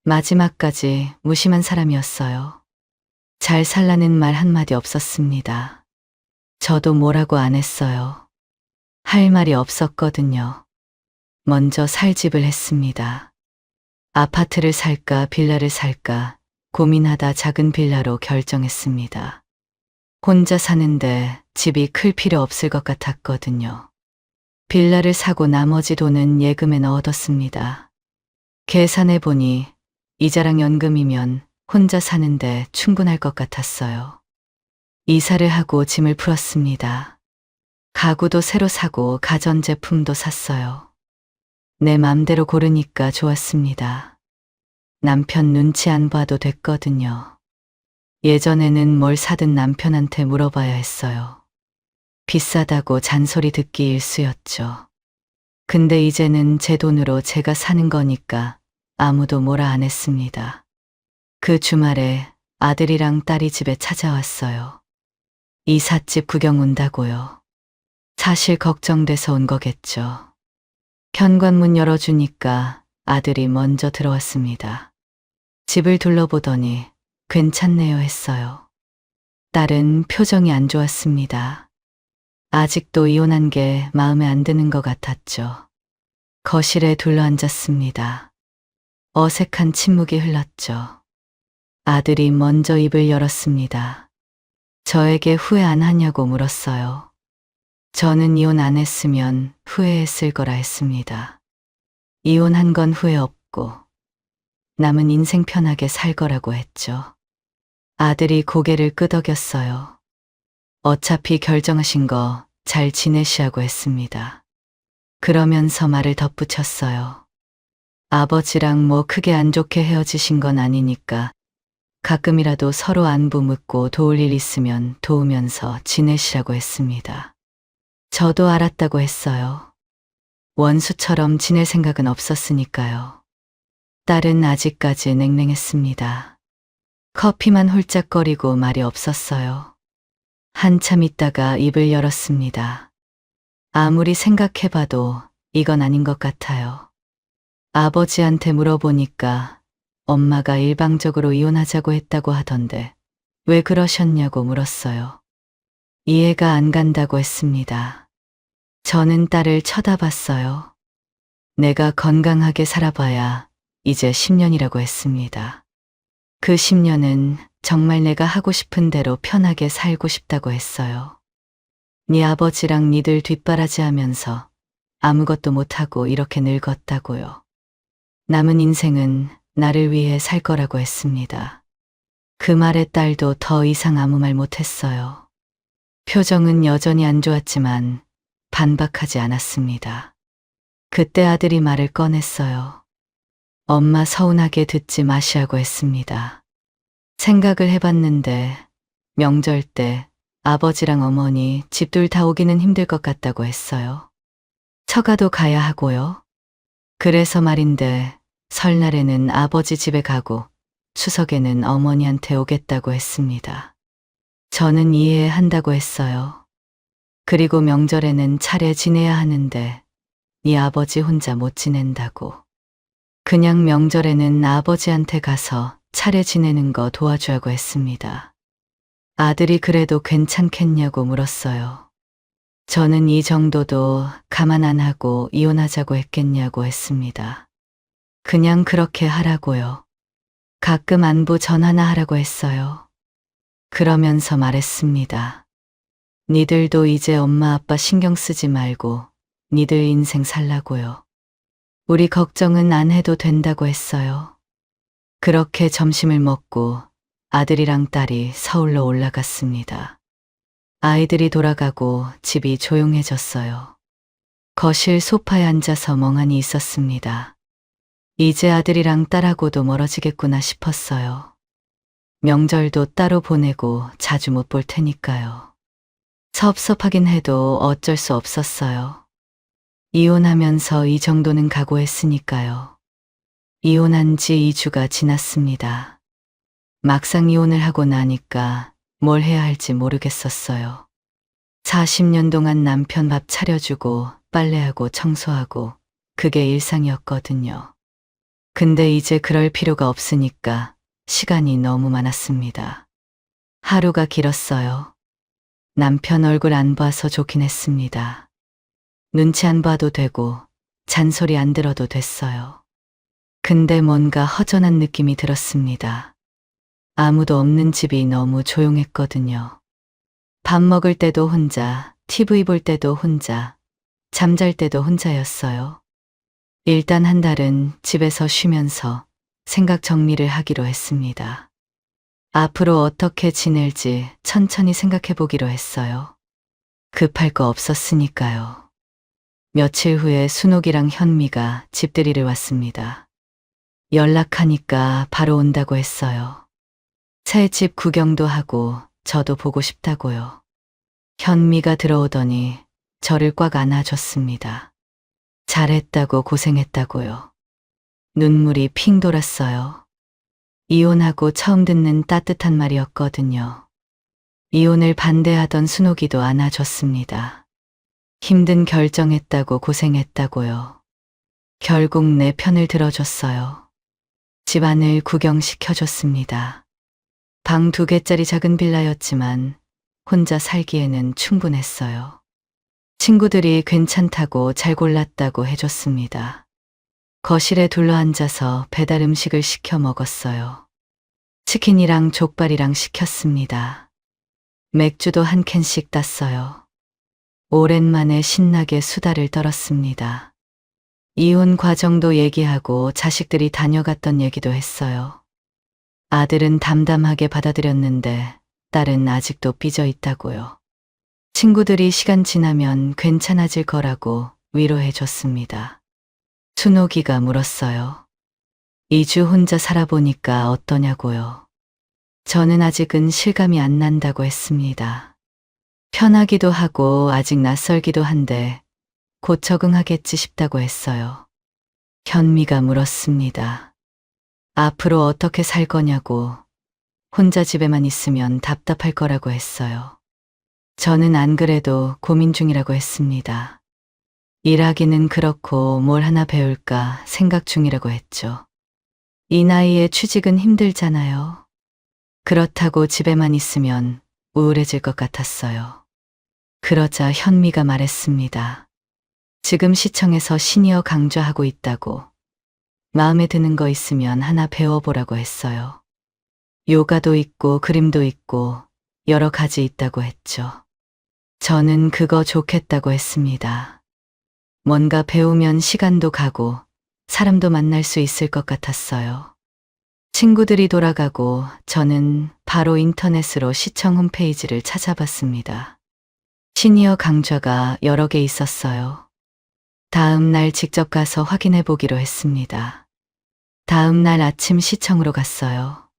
B: 마지막까지 무심한 사람이었어요. 잘 살라는 말 한마디 없었습니다. 저도 뭐라고 안 했어요. 할 말이 없었거든요. 먼저 살 집을 했습니다. 아파트를 살까 빌라를 살까 고민하다 작은 빌라로 결정했습니다. 혼자 사는데 집이 클 필요 없을 것 같았거든요. 빌라를 사고 나머지 돈은 예금에 넣어뒀습니다. 계산해보니 이자랑 연금이면 혼자 사는데 충분할 것 같았어요. 이사를 하고 짐을 풀었습니다. 가구도 새로 사고 가전제품도 샀어요. 내 맘대로 고르니까 좋았습니다. 남편 눈치 안 봐도 됐거든요. 예전에는 뭘 사든 남편한테 물어봐야 했어요. 비싸다고 잔소리 듣기 일쑤였죠. 근데 이제는 제 돈으로 제가 사는 거니까 아무도 뭐라 안 했습니다. 그 주말에 아들이랑 딸이 집에 찾아왔어요. 이삿집 구경 온다고요. 사실 걱정돼서 온 거겠죠. 현관문 열어주니까 아들이 먼저 들어왔습니다. 집을 둘러보더니 괜찮네요 했어요. 딸은 표정이 안 좋았습니다. 아직도 이혼한 게 마음에 안 드는 것 같았죠. 거실에 둘러앉았습니다. 어색한 침묵이 흘렀죠. 아들이 먼저 입을 열었습니다. 저에게 후회 안 하냐고 물었어요. 저는 이혼 안 했으면 후회했을 거라 했습니다. 이혼한 건 후회 없고 남은 인생 편하게 살 거라고 했죠. 아들이 고개를 끄덕였어요. 어차피 결정하신 거 잘 지내시라고 했습니다. 그러면서 말을 덧붙였어요. 아버지랑 뭐 크게 안 좋게 헤어지신 건 아니니까 가끔이라도 서로 안부 묻고 도울 일 있으면 도우면서 지내시라고 했습니다. 저도 알았다고 했어요. 원수처럼 지낼 생각은 없었으니까요. 딸은 아직까지 냉랭했습니다. 커피만 홀짝거리고 말이 없었어요. 한참 있다가 입을 열었습니다. 아무리 생각해봐도 이건 아닌 것 같아요. 아버지한테 물어보니까 엄마가 일방적으로 이혼하자고 했다고 하던데 왜 그러셨냐고 물었어요. 이해가 안 간다고 했습니다. 저는 딸을 쳐다봤어요. 내가 건강하게 살아봐야 이제 10년이라고 했습니다. 그 10년은 정말 내가 하고 싶은 대로 편하게 살고 싶다고 했어요. 네 아버지랑 니들 뒷바라지하면서 아무것도 못하고 이렇게 늙었다고요. 남은 인생은 나를 위해 살 거라고 했습니다. 그 말에 딸도 더 이상 아무 말 못했어요. 표정은 여전히 안 좋았지만 반박하지 않았습니다. 그때 아들이 말을 꺼냈어요. 엄마 서운하게 듣지 마시라고 했습니다. 생각을 해봤는데 명절 때 아버지랑 어머니 집둘 다 오기는 힘들 것 같다고 했어요. 처가도 가야 하고요. 그래서 말인데 설날에는 아버지 집에 가고 추석에는 어머니한테 오겠다고 했습니다. 저는 이해한다고 했어요. 그리고 명절에는 차례 지내야 하는데 네 아버지 혼자 못 지낸다고. 그냥 명절에는 아버지한테 가서 차례 지내는 거 도와주라고 했습니다. 아들이 그래도 괜찮겠냐고 물었어요. 저는 이 정도도 가만 안 하고 이혼하자고 했겠냐고 했습니다. 그냥 그렇게 하라고요. 가끔 안부 전화나 하라고 했어요. 그러면서 말했습니다. 니들도 이제 엄마 아빠 신경 쓰지 말고 니들 인생 살라고요. 우리 걱정은 안 해도 된다고 했어요. 그렇게 점심을 먹고 아들이랑 딸이 서울로 올라갔습니다. 아이들이 돌아가고 집이 조용해졌어요. 거실 소파에 앉아서 멍하니 있었습니다. 이제 아들이랑 딸하고도 멀어지겠구나 싶었어요. 명절도 따로 보내고 자주 못 볼 테니까요. 섭섭하긴 해도 어쩔 수 없었어요. 이혼하면서 이 정도는 각오했으니까요. 이혼한 지 2주가 지났습니다. 막상 이혼을 하고 나니까 뭘 해야 할지 모르겠었어요. 40년 동안 남편 밥 차려주고 빨래하고 청소하고 그게 일상이었거든요. 근데 이제 그럴 필요가 없으니까 시간이 너무 많았습니다. 하루가 길었어요. 남편 얼굴 안 봐서 좋긴 했습니다. 눈치 안 봐도 되고 잔소리 안 들어도 됐어요. 근데 뭔가 허전한 느낌이 들었습니다. 아무도 없는 집이 너무 조용했거든요. 밥 먹을 때도 혼자, TV 볼 때도 혼자, 잠잘 때도 혼자였어요. 일단 한 달은 집에서 쉬면서 생각 정리를 하기로 했습니다. 앞으로 어떻게 지낼지 천천히 생각해 보기로 했어요. 급할 거 없었으니까요. 며칠 후에 순옥이랑 현미가 집들이를 왔습니다. 연락하니까 바로 온다고 했어요. 새 집 구경도 하고 저도 보고 싶다고요. 현미가 들어오더니 저를 꽉 안아줬습니다. 잘했다고 고생했다고요. 눈물이 핑 돌았어요. 이혼하고 처음 듣는 따뜻한 말이었거든요. 이혼을 반대하던 순옥이도 안아줬습니다. 힘든 결정했다고 고생했다고요. 결국 내 편을 들어줬어요. 집안을 구경시켜줬습니다. 방 2개짜리 작은 빌라였지만 혼자 살기에는 충분했어요. 친구들이 괜찮다고 잘 골랐다고 해줬습니다. 거실에 둘러앉아서 배달 음식을 시켜 먹었어요. 치킨이랑 족발이랑 시켰습니다. 맥주도 한 캔씩 땄어요. 오랜만에 신나게 수다를 떨었습니다. 이혼 과정도 얘기하고 자식들이 다녀갔던 얘기도 했어요. 아들은 담담하게 받아들였는데 딸은 아직도 삐져 있다고요. 친구들이 시간 지나면 괜찮아질 거라고 위로해 줬습니다. 순옥이가 물었어요. 2주 혼자 살아보니까 어떠냐고요. 저는 아직은 실감이 안 난다고 했습니다. 편하기도 하고 아직 낯설기도 한데 곧 적응하겠지 싶다고 했어요. 현미가 물었습니다. 앞으로 어떻게 살 거냐고. 혼자 집에만 있으면 답답할 거라고 했어요. 저는 안 그래도 고민 중이라고 했습니다. 일하기는 그렇고 뭘 하나 배울까 생각 중이라고 했죠. 이 나이에 취직은 힘들잖아요. 그렇다고 집에만 있으면 우울해질 것 같았어요. 그러자 현미가 말했습니다. 지금 시청에서 시니어 강좌하고 있다고. 마음에 드는 거 있으면 하나 배워보라고 했어요. 요가도 있고 그림도 있고 여러 가지 있다고 했죠. 저는 그거 좋겠다고 했습니다. 뭔가 배우면 시간도 가고 사람도 만날 수 있을 것 같았어요. 친구들이 돌아가고 저는 바로 인터넷으로 시청 홈페이지를 찾아봤습니다. 시니어 강좌가 여러 개 있었어요. 다음 날 직접 가서 확인해 보기로 했습니다. 다음 날 아침 시청으로 갔어요.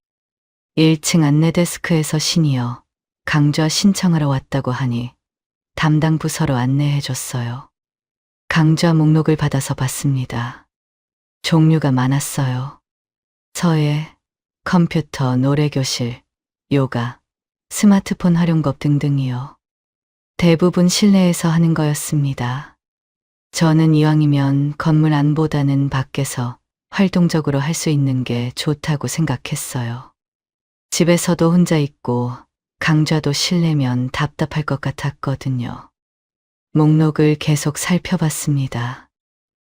B: 1층 안내 데스크에서 시니어 강좌 신청하러 왔다고 하니 담당 부서로 안내해 줬어요. 강좌 목록을 받아서 봤습니다. 종류가 많았어요. 서예, 컴퓨터, 노래교실, 요가, 스마트폰 활용법 등등이요. 대부분 실내에서 하는 거였습니다. 저는 이왕이면 건물 안보다는 밖에서 활동적으로 할 수 있는 게 좋다고 생각했어요. 집에서도 혼자 있고 강좌도 실내면 답답할 것 같았거든요. 목록을 계속 살펴봤습니다.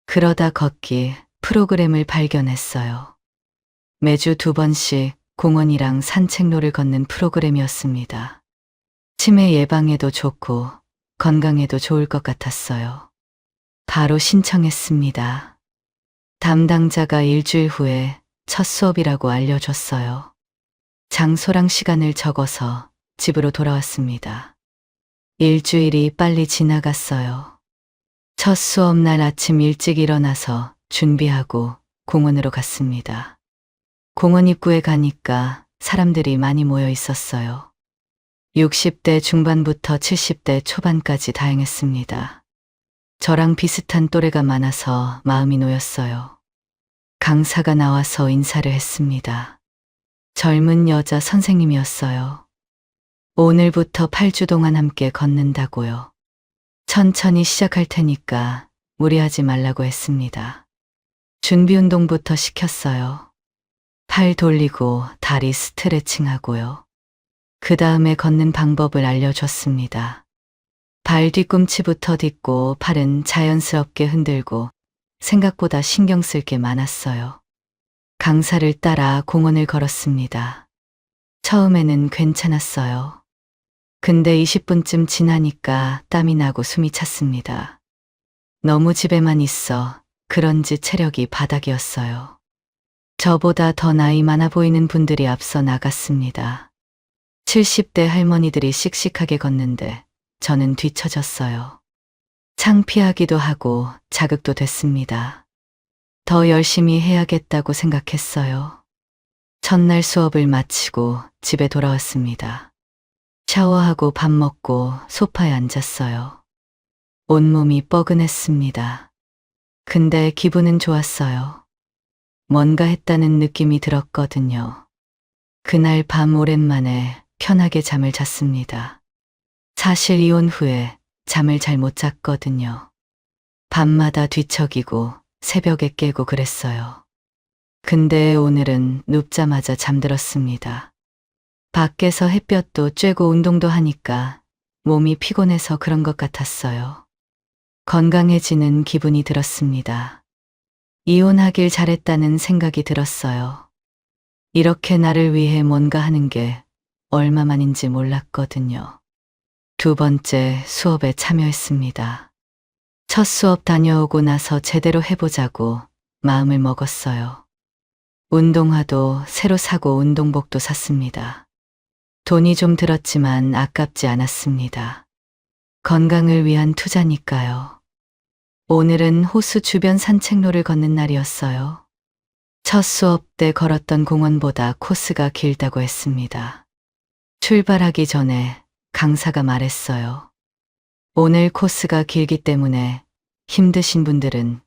B: 그러다 걷기 프로그램을 발견했어요. 매주 2번씩 공원이랑 산책로를 걷는 프로그램이었습니다. 치매 예방에도 좋고 건강에도 좋을 것 같았어요. 바로 신청했습니다. 담당자가 일주일 후에 첫 수업이라고 알려줬어요. 장소랑 시간을 적어서 집으로 돌아왔습니다. 일주일이 빨리 지나갔어요. 첫 수업 날 아침 일찍 일어나서 준비하고 공원으로 갔습니다. 공원 입구에 가니까 사람들이 많이 모여 있었어요. 60대 중반부터 70대 초반까지 다양했습니다. 저랑 비슷한 또래가 많아서 마음이 놓였어요. 강사가 나와서 인사를 했습니다. 젊은 여자 선생님이었어요. 오늘부터 8주 동안 함께 걷는다고요. 천천히 시작할 테니까 무리하지 말라고 했습니다. 준비 운동부터 시켰어요. 팔 돌리고 다리 스트레칭하고요. 그 다음에 걷는 방법을 알려줬습니다. 발 뒤꿈치부터 딛고 팔은 자연스럽게 흔들고 생각보다 신경 쓸 게 많았어요. 강사를 따라 공원을 걸었습니다. 처음에는 괜찮았어요. 근데 20분쯤 지나니까 땀이 나고 숨이 찼습니다. 너무 집에만 있어 그런지 체력이 바닥이었어요. 저보다 더 나이 많아 보이는 분들이 앞서 나갔습니다. 70대 할머니들이 씩씩하게 걷는데 저는 뒤처졌어요. 창피하기도 하고 자극도 됐습니다. 더 열심히 해야겠다고 생각했어요. 첫날 수업을 마치고 집에 돌아왔습니다. 샤워하고 밥 먹고 소파에 앉았어요. 온몸이 뻐근했습니다. 근데 기분은 좋았어요. 뭔가 했다는 느낌이 들었거든요. 그날 밤 오랜만에 편하게 잠을 잤습니다. 사실 이혼 후에 잠을 잘 못 잤거든요. 밤마다 뒤척이고 새벽에 깨고 그랬어요. 근데 오늘은 눕자마자 잠들었습니다. 밖에서 햇볕도 쬐고 운동도 하니까 몸이 피곤해서 그런 것 같았어요. 건강해지는 기분이 들었습니다. 이혼하길 잘했다는 생각이 들었어요. 이렇게 나를 위해 뭔가 하는 게 얼마만인지 몰랐거든요. 두 번째 수업에 참여했습니다. 첫 수업 다녀오고 나서 제대로 해보자고 마음을 먹었어요. 운동화도 새로 사고 운동복도 샀습니다. 돈이 좀 들었지만 아깝지 않았습니다. 건강을 위한 투자니까요. 오늘은 호수 주변 산책로를 걷는 날이었어요. 첫 수업 때 걸었던 공원보다 코스가 길다고 했습니다. 출발하기 전에 강사가 말했어요. 오늘 코스가 길기 때문에 힘드신 분들은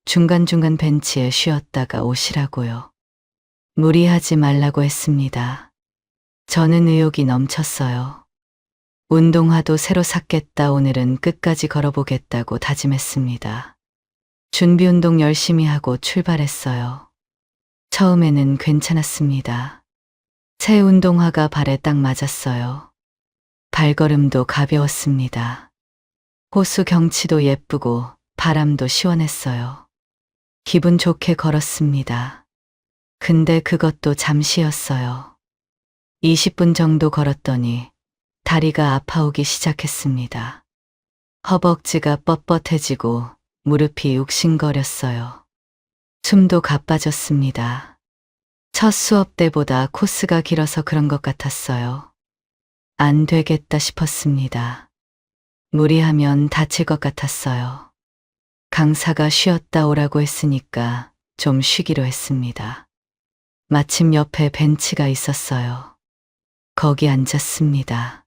B: 중간중간 벤치에 쉬었다가 오시라고요. 무리하지 말라고 했습니다. 저는 의욕이 넘쳤어요. 운동화도 새로 샀겠다. 오늘은 끝까지 걸어보겠다고 다짐했습니다. 준비 운동 열심히 하고 출발했어요. 처음에는 괜찮았습니다. 새 운동화가 발에 딱 맞았어요. 발걸음도 가벼웠습니다. 호수 경치도 예쁘고 바람도 시원했어요. 기분 좋게 걸었습니다. 근데 그것도 잠시였어요. 20분 정도 걸었더니 다리가 아파오기 시작했습니다. 허벅지가 뻣뻣해지고 무릎이 욱신거렸어요. 숨도 가빠졌습니다. 첫 수업 때보다 코스가 길어서 그런 것 같았어요. 안 되겠다 싶었습니다. 무리하면 다칠 것 같았어요. 강사가 쉬었다 오라고 했으니까 좀 쉬기로 했습니다. 마침 옆에 벤치가 있었어요. 거기 앉았습니다.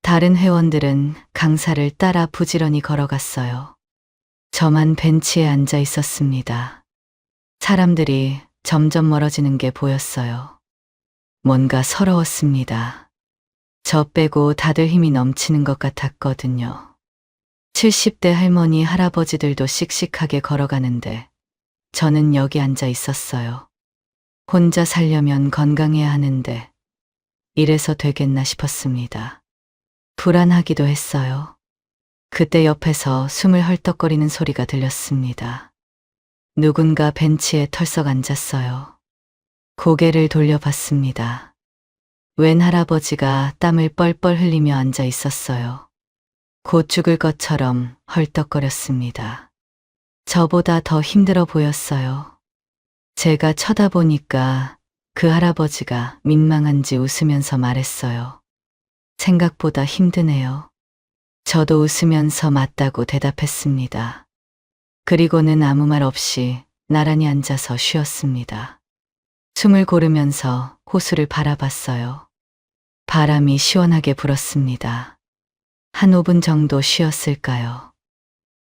B: 다른 회원들은 강사를 따라 부지런히 걸어갔어요. 저만 벤치에 앉아 있었습니다. 사람들이 점점 멀어지는 게 보였어요. 뭔가 서러웠습니다. 저 빼고 다들 힘이 넘치는 것 같았거든요. 70대 할머니, 할아버지들도 씩씩하게 걸어가는데 저는 여기 앉아 있었어요. 혼자 살려면 건강해야 하는데 이래서 되겠나 싶었습니다. 불안하기도 했어요. 그때 옆에서 숨을 헐떡거리는 소리가 들렸습니다. 누군가 벤치에 털썩 앉았어요. 고개를 돌려봤습니다. 웬 할아버지가 땀을 뻘뻘 흘리며 앉아 있었어요. 곧 죽을 것처럼 헐떡거렸습니다. 저보다 더 힘들어 보였어요. 제가 쳐다보니까 그 할아버지가 민망한지 웃으면서 말했어요. 생각보다 힘드네요. 저도 웃으면서 맞다고 대답했습니다. 그리고는 아무 말 없이 나란히 앉아서 쉬었습니다. 숨을 고르면서 호수를 바라봤어요. 바람이 시원하게 불었습니다. 한 5분 정도 쉬었을까요?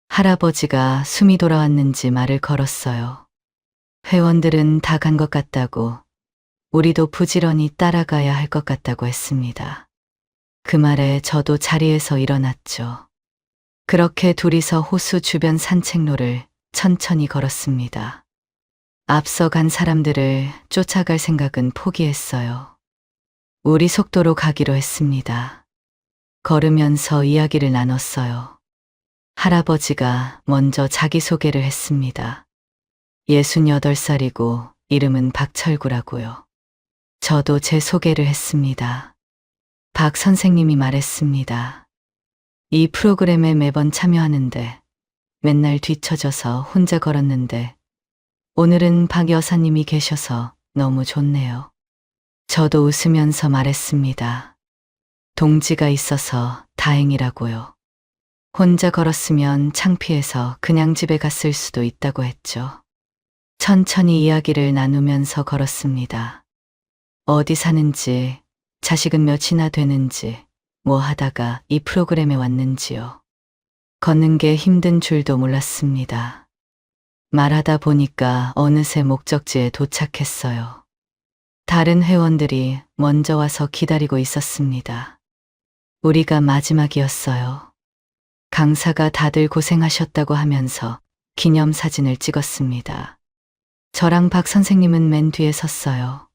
B: 할아버지가 숨이 돌아왔는지 말을 걸었어요. 회원들은 다 간 것 같다고, 우리도 부지런히 따라가야 할 것 같다고 했습니다. 그 말에 저도 자리에서 일어났죠. 그렇게 둘이서 호수 주변 산책로를 천천히 걸었습니다. 앞서 간 사람들을 쫓아갈 생각은 포기했어요. 우리 속도로 가기로 했습니다. 걸으면서 이야기를 나눴어요. 할아버지가 먼저 자기소개를 했습니다. 68살이고 이름은 박철구라고요. 저도 제 소개를 했습니다. 박 선생님이 말했습니다. 이 프로그램에 매번 참여하는데 맨날 뒤처져서 혼자 걸었는데 오늘은 박 여사님이 계셔서 너무 좋네요. 저도 웃으면서 말했습니다. 동지가 있어서 다행이라고요. 혼자 걸었으면 창피해서 그냥 집에 갔을 수도 있다고 했죠. 천천히 이야기를 나누면서 걸었습니다. 어디 사는지, 자식은 몇이나 되는지, 뭐 하다가 이 프로그램에 왔는지요. 걷는 게 힘든 줄도 몰랐습니다. 말하다 보니까 어느새 목적지에 도착했어요. 다른 회원들이 먼저 와서 기다리고 있었습니다. 우리가 마지막이었어요. 강사가 다들 고생하셨다고 하면서 기념사진을 찍었습니다. 저랑 박 선생님은 맨 뒤에 섰어요.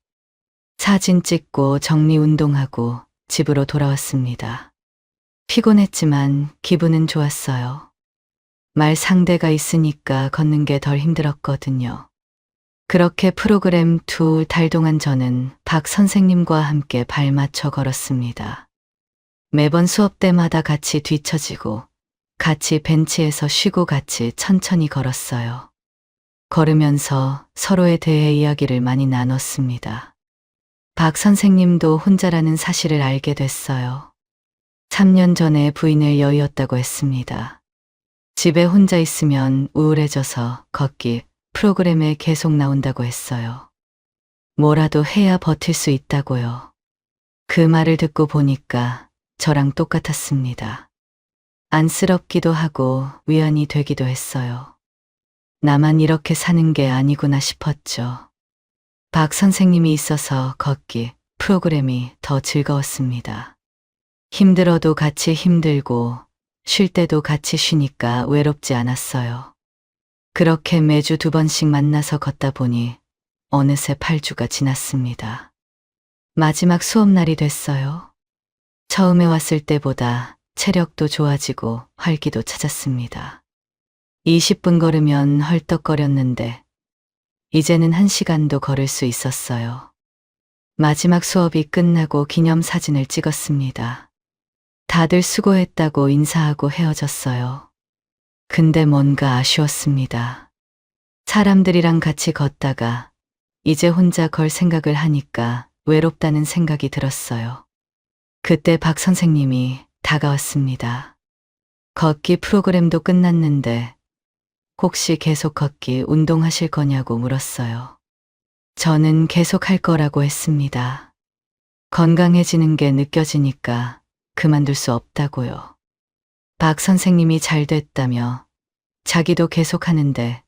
B: 사진 찍고 정리 운동하고 집으로 돌아왔습니다. 피곤했지만 기분은 좋았어요. 말 상대가 있으니까 걷는 게 덜 힘들었거든요. 그렇게 프로그램 2달 동안 저는 박 선생님과 함께 발 맞춰 걸었습니다. 매번 수업 때마다 같이 뒤처지고 같이 벤치에서 쉬고 같이 천천히 걸었어요. 걸으면서 서로에 대해 이야기를 많이 나눴습니다. 박 선생님도 혼자라는 사실을 알게 됐어요. 3년 전에 부인을 여의었다고 했습니다. 집에 혼자 있으면 우울해져서 걷기 프로그램에 계속 나온다고 했어요. 뭐라도 해야 버틸 수 있다고요. 그 말을 듣고 보니까 저랑 똑같았습니다. 안쓰럽기도 하고 위안이 되기도 했어요. 나만 이렇게 사는 게 아니구나 싶었죠. 박 선생님이 있어서 걷기 프로그램이 더 즐거웠습니다. 힘들어도 같이 힘들고 쉴 때도 같이 쉬니까 외롭지 않았어요. 그렇게 매주 2번씩 만나서 걷다 보니 어느새 8주가 지났습니다. 마지막 수업날이 됐어요. 처음에 왔을 때보다 체력도 좋아지고 활기도 찾았습니다. 20분 걸으면 헐떡거렸는데 이제는 1시간도 걸을 수 있었어요. 마지막 수업이 끝나고 기념사진을 찍었습니다. 다들 수고했다고 인사하고 헤어졌어요. 근데 뭔가 아쉬웠습니다. 사람들이랑 같이 걷다가 이제 혼자 걸 생각을 하니까 외롭다는 생각이 들었어요. 그때 박 선생님이 다가왔습니다. 걷기 프로그램도 끝났는데 혹시 계속 걷기 운동하실 거냐고 물었어요. 저는 계속 할 거라고 했습니다. 건강해지는 게 느껴지니까 그만둘 수 없다고요. 박 선생님이 잘 됐다며 자기도 계속 하는데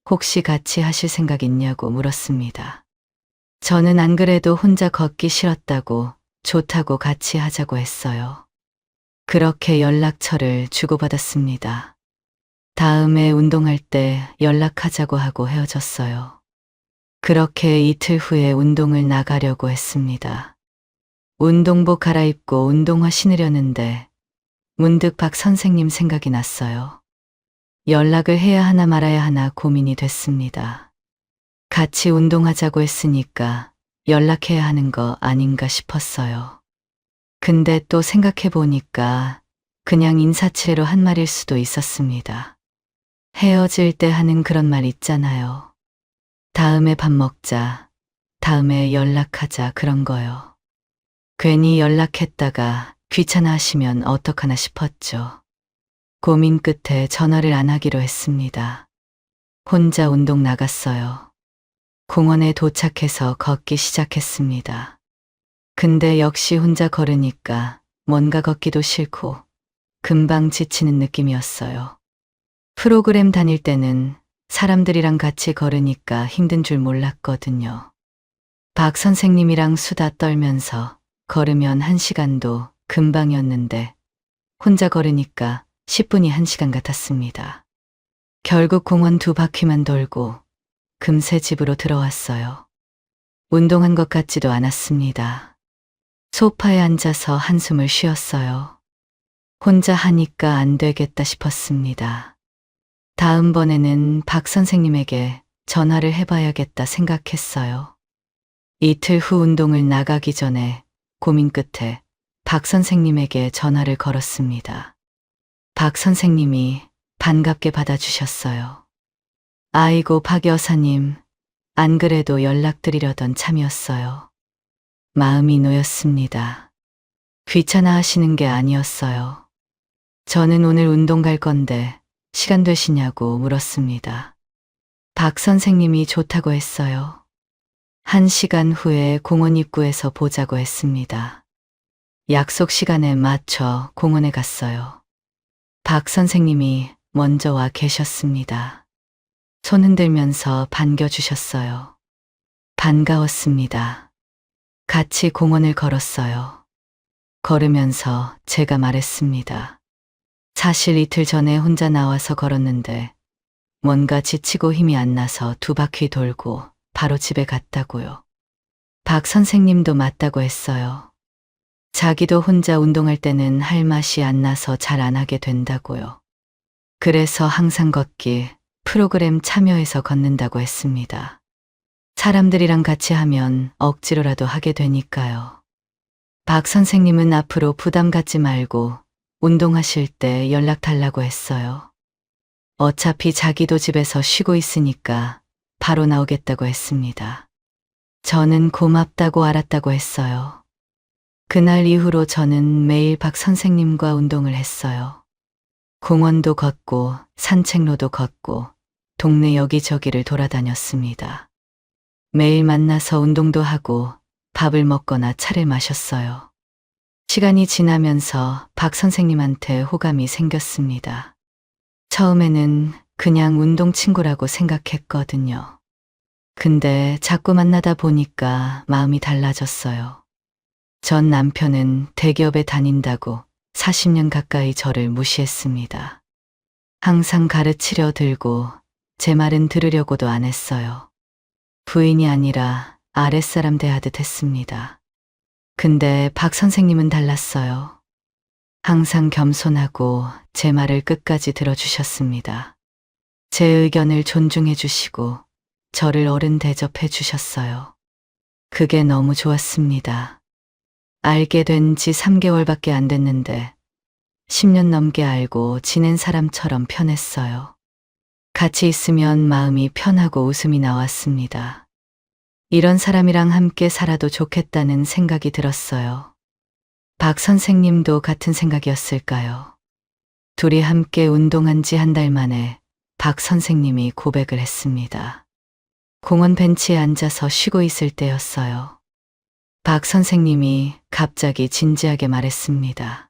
B: 혹시 같이 하실 생각 있냐고 물었습니다. 저는 안 그래도 혼자 걷기 싫었다고 좋다고 같이 하자고 했어요. 그렇게 연락처를 주고받았습니다. 다음에 운동할 때 연락하자고 하고 헤어졌어요. 그렇게 이틀 후에 운동을 나가려고 했습니다. 운동복 갈아입고 운동화 신으려는데 문득 박 선생님 생각이 났어요. 연락을 해야 하나 말아야 하나 고민이 됐습니다. 같이 운동하자고 했으니까 연락해야 하는 거 아닌가 싶었어요. 근데 또 생각해 보니까 그냥 인사치레로 한 말일 수도 있었습니다. 헤어질 때 하는 그런 말 있잖아요. 다음에 밥 먹자, 다음에 연락하자 그런 거요. 괜히 연락했다가 귀찮아 하시면 어떡하나 싶었죠. 고민 끝에 전화를 안 하기로 했습니다. 혼자 운동 나갔어요. 공원에 도착해서 걷기 시작했습니다. 근데 역시 혼자 걸으니까 뭔가 걷기도 싫고 금방 지치는 느낌이었어요. 프로그램 다닐 때는 사람들이랑 같이 걸으니까 힘든 줄 몰랐거든요. 박 선생님이랑 수다 떨면서 걸으면 1시간도 금방이었는데 혼자 걸으니까 10분이 1시간 같았습니다. 결국 공원 2바퀴만 돌고 금세 집으로 들어왔어요. 운동한 것 같지도 않았습니다. 소파에 앉아서 한숨을 쉬었어요. 혼자 하니까 안 되겠다 싶었습니다. 다음번에는 박 선생님에게 전화를 해봐야겠다 생각했어요. 이틀 후 운동을 나가기 전에 고민 끝에 박 선생님에게 전화를 걸었습니다. 박 선생님이 반갑게 받아주셨어요. 아이고 박 여사님, 안 그래도 연락드리려던 참이었어요. 마음이 놓였습니다. 귀찮아 하시는 게 아니었어요. 저는 오늘 운동 갈 건데 시간 되시냐고 물었습니다. 박 선생님이 좋다고 했어요. 1시간 후에 공원 입구에서 보자고 했습니다. 약속 시간에 맞춰 공원에 갔어요. 박 선생님이 먼저 와 계셨습니다. 손 흔들면서 반겨주셨어요. 반가웠습니다. 같이 공원을 걸었어요. 걸으면서 제가 말했습니다. 사실 이틀 전에 혼자 나와서 걸었는데 뭔가 지치고 힘이 안 나서 2바퀴 돌고 바로 집에 갔다고요. 박 선생님도 맞다고 했어요. 자기도 혼자 운동할 때는 할 맛이 안 나서 잘 안 하게 된다고요. 그래서 항상 걷기 프로그램 참여해서 걷는다고 했습니다. 사람들이랑 같이 하면 억지로라도 하게 되니까요. 박 선생님은 앞으로 부담 갖지 말고 운동하실 때 연락 달라고 했어요. 어차피 자기도 집에서 쉬고 있으니까 바로 나오겠다고 했습니다. 저는 고맙다고 알았다고 했어요. 그날 이후로 저는 매일 박 선생님과 운동을 했어요. 공원도 걷고 산책로도 걷고 동네 여기저기를 돌아다녔습니다. 매일 만나서 운동도 하고 밥을 먹거나 차를 마셨어요. 시간이 지나면서 박 선생님한테 호감이 생겼습니다. 처음에는 그냥 운동 친구라고 생각했거든요. 근데 자꾸 만나다 보니까 마음이 달라졌어요. 전 남편은 대기업에 다닌다고 40년 가까이 저를 무시했습니다. 항상 가르치려 들고 제 말은 들으려고도 안 했어요. 부인이 아니라 아랫사람 대하듯 했습니다. 근데 박 선생님은 달랐어요. 항상 겸손하고 제 말을 끝까지 들어주셨습니다. 제 의견을 존중해 주시고 저를 어른 대접해 주셨어요. 그게 너무 좋았습니다. 알게 된 지 3개월밖에 안 됐는데 10년 넘게 알고 지낸 사람처럼 편했어요. 같이 있으면 마음이 편하고 웃음이 나왔습니다. 이런 사람이랑 함께 살아도 좋겠다는 생각이 들었어요. 박 선생님도 같은 생각이었을까요? 둘이 함께 운동한 지 한 달 만에 박 선생님이 고백을 했습니다. 공원 벤치에 앉아서 쉬고 있을 때였어요. 박 선생님이 갑자기 진지하게 말했습니다.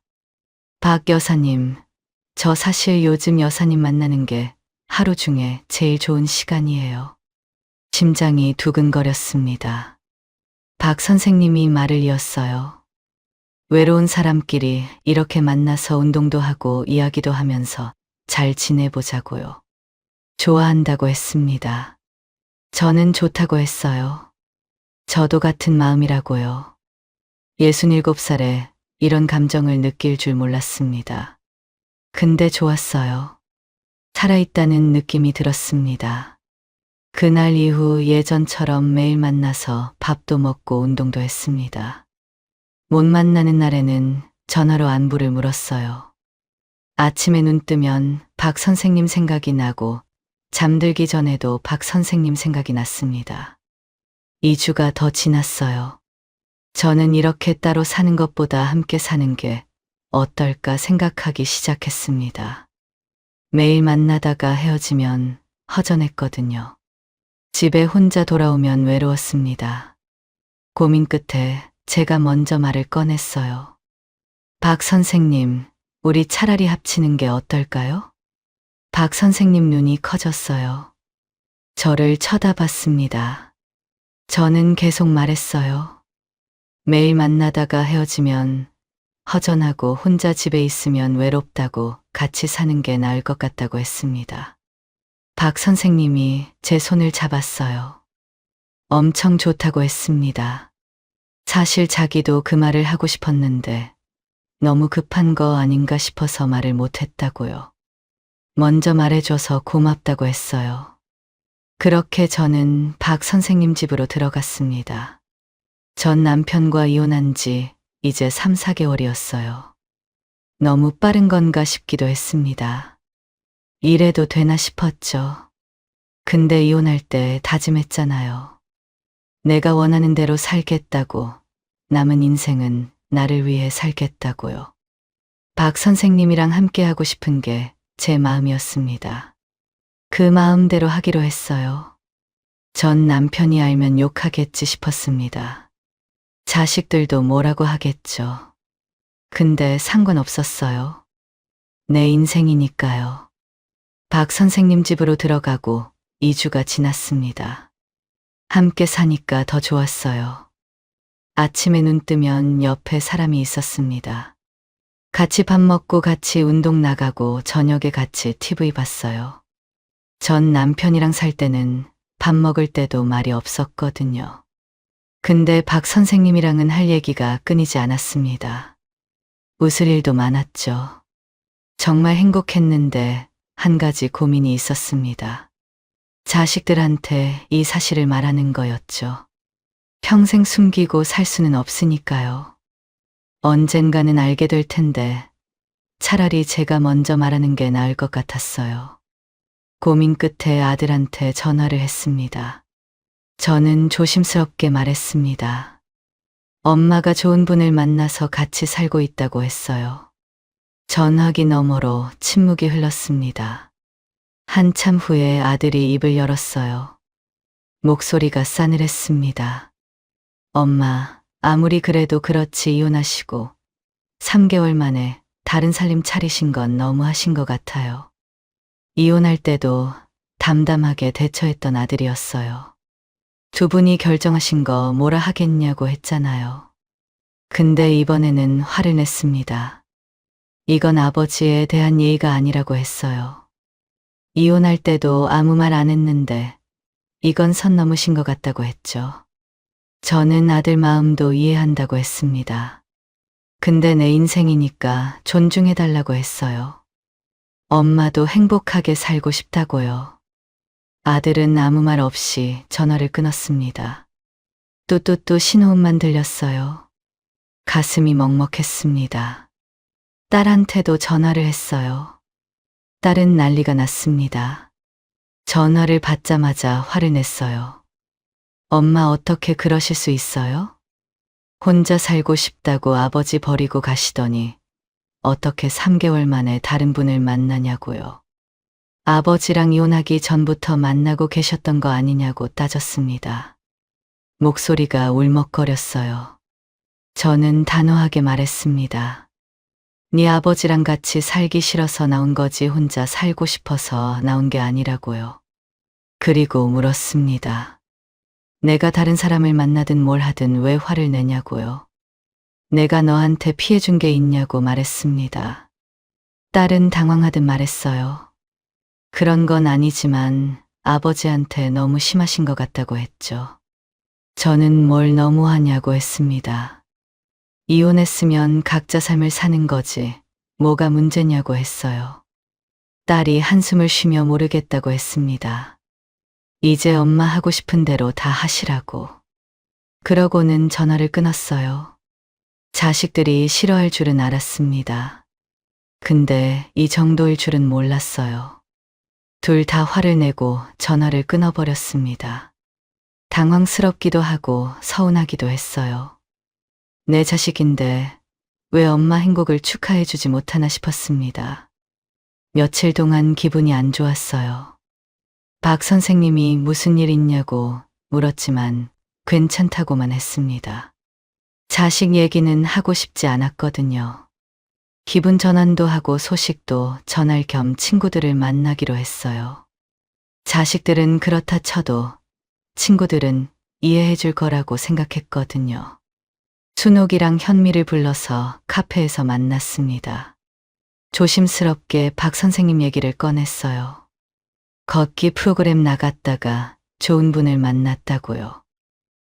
B: 박 여사님, 저 사실 요즘 여사님 만나는 게 하루 중에 제일 좋은 시간이에요. 심장이 두근거렸습니다. 박 선생님이 말을 이었어요. 외로운 사람끼리 이렇게 만나서 운동도 하고 이야기도 하면서 잘 지내보자고요. 좋아한다고 했습니다. 저는 좋다고 했어요. 저도 같은 마음이라고요. 67살에 이런 감정을 느낄 줄 몰랐습니다. 근데 좋았어요. 살아있다는 느낌이 들었습니다. 그날 이후 예전처럼 매일 만나서 밥도 먹고 운동도 했습니다. 못 만나는 날에는 전화로 안부를 물었어요. 아침에 눈 뜨면 박 선생님 생각이 나고 잠들기 전에도 박 선생님 생각이 났습니다. 2주가 더 지났어요. 저는 이렇게 따로 사는 것보다 함께 사는 게 어떨까 생각하기 시작했습니다. 매일 만나다가 헤어지면 허전했거든요. 집에 혼자 돌아오면 외로웠습니다. 고민 끝에 제가 먼저 말을 꺼냈어요. 박 선생님, 우리 차라리 합치는 게 어떨까요? 박 선생님 눈이 커졌어요. 저를 쳐다봤습니다. 저는 계속 말했어요. 매일 만나다가 헤어지면 허전하고 혼자 집에 있으면 외롭다고 같이 사는 게 나을 것 같다고 했습니다. 박 선생님이 제 손을 잡았어요. 엄청 좋다고 했습니다. 사실 자기도 그 말을 하고 싶었는데 너무 급한 거 아닌가 싶어서 말을 못했다고요. 먼저 말해줘서 고맙다고 했어요. 그렇게 저는 박 선생님 집으로 들어갔습니다. 전 남편과 이혼한 지 이제 3, 4개월이었어요. 너무 빠른 건가 싶기도 했습니다. 이래도 되나 싶었죠. 근데 이혼할 때 다짐했잖아요. 내가 원하는 대로 살겠다고, 남은 인생은 나를 위해 살겠다고요. 박 선생님이랑 함께 하고 싶은 게 제 마음이었습니다. 그 마음대로 하기로 했어요. 전 남편이 알면 욕하겠지 싶었습니다. 자식들도 뭐라고 하겠죠. 근데 상관없었어요. 내 인생이니까요. 박 선생님 집으로 들어가고 2주가 지났습니다. 함께 사니까 더 좋았어요. 아침에 눈 뜨면 옆에 사람이 있었습니다. 같이 밥 먹고 같이 운동 나가고 저녁에 같이 TV 봤어요. 전 남편이랑 살 때는 밥 먹을 때도 말이 없었거든요. 근데 박 선생님이랑은 할 얘기가 끊이지 않았습니다. 웃을 일도 많았죠. 정말 행복했는데 한 가지 고민이 있었습니다. 자식들한테 이 사실을 말하는 거였죠. 평생 숨기고 살 수는 없으니까요. 언젠가는 알게 될 텐데 차라리 제가 먼저 말하는 게 나을 것 같았어요. 고민 끝에 아들한테 전화를 했습니다. 저는 조심스럽게 말했습니다. 엄마가 좋은 분을 만나서 같이 살고 있다고 했어요. 전화기 너머로 침묵이 흘렀습니다. 한참 후에 아들이 입을 열었어요. 목소리가 싸늘했습니다. 엄마, 아무리 그래도 그렇지 이혼하시고 3개월 만에 다른 살림 차리신 건 너무하신 것 같아요. 이혼할 때도 담담하게 대처했던 아들이었어요. 두 분이 결정하신 거 뭐라 하겠냐고 했잖아요. 근데 이번에는 화를 냈습니다. 이건 아버지에 대한 예의가 아니라고 했어요. 이혼할 때도 아무 말 안 했는데 이건 선 넘으신 것 같다고 했죠. 저는 아들 마음도 이해한다고 했습니다. 근데 내 인생이니까 존중해달라고 했어요. 엄마도 행복하게 살고 싶다고요. 아들은 아무 말 없이 전화를 끊었습니다. 뚜뚜뚜 신호음만 들렸어요. 가슴이 먹먹했습니다. 딸한테도 전화를 했어요. 딸은 난리가 났습니다. 전화를 받자마자 화를 냈어요. 엄마 어떻게 그러실 수 있어요? 혼자 살고 싶다고 아버지 버리고 가시더니 어떻게 3개월 만에 다른 분을 만나냐고요. 아버지랑 이혼하기 전부터 만나고 계셨던 거 아니냐고 따졌습니다. 목소리가 울먹거렸어요. 저는 단호하게 말했습니다. 네 아버지랑 같이 살기 싫어서 나온 거지 혼자 살고 싶어서 나온 게 아니라고요. 그리고 물었습니다. 내가 다른 사람을 만나든 뭘 하든 왜 화를 내냐고요. 내가 너한테 피해 준 게 있냐고 말했습니다. 딸은 당황하듯 말했어요. 그런 건 아니지만 아버지한테 너무 심하신 것 같다고 했죠. 저는 뭘 너무하냐고 했습니다. 이혼했으면 각자 삶을 사는 거지 뭐가 문제냐고 했어요. 딸이 한숨을 쉬며 모르겠다고 했습니다. 이제 엄마 하고 싶은 대로 다 하시라고. 그러고는 전화를 끊었어요. 자식들이 싫어할 줄은 알았습니다. 근데 이 정도일 줄은 몰랐어요. 둘 다 화를 내고 전화를 끊어버렸습니다. 당황스럽기도 하고 서운하기도 했어요. 내 자식인데 왜 엄마 행복을 축하해주지 못하나 싶었습니다. 며칠 동안 기분이 안 좋았어요. 박 선생님이 무슨 일 있냐고 물었지만 괜찮다고만 했습니다. 자식 얘기는 하고 싶지 않았거든요. 기분 전환도 하고 소식도 전할 겸 친구들을 만나기로 했어요. 자식들은 그렇다 쳐도 친구들은 이해해 줄 거라고 생각했거든요. 순옥이랑 현미를 불러서 카페에서 만났습니다. 조심스럽게 박 선생님 얘기를 꺼냈어요. 걷기 프로그램 나갔다가 좋은 분을 만났다고요.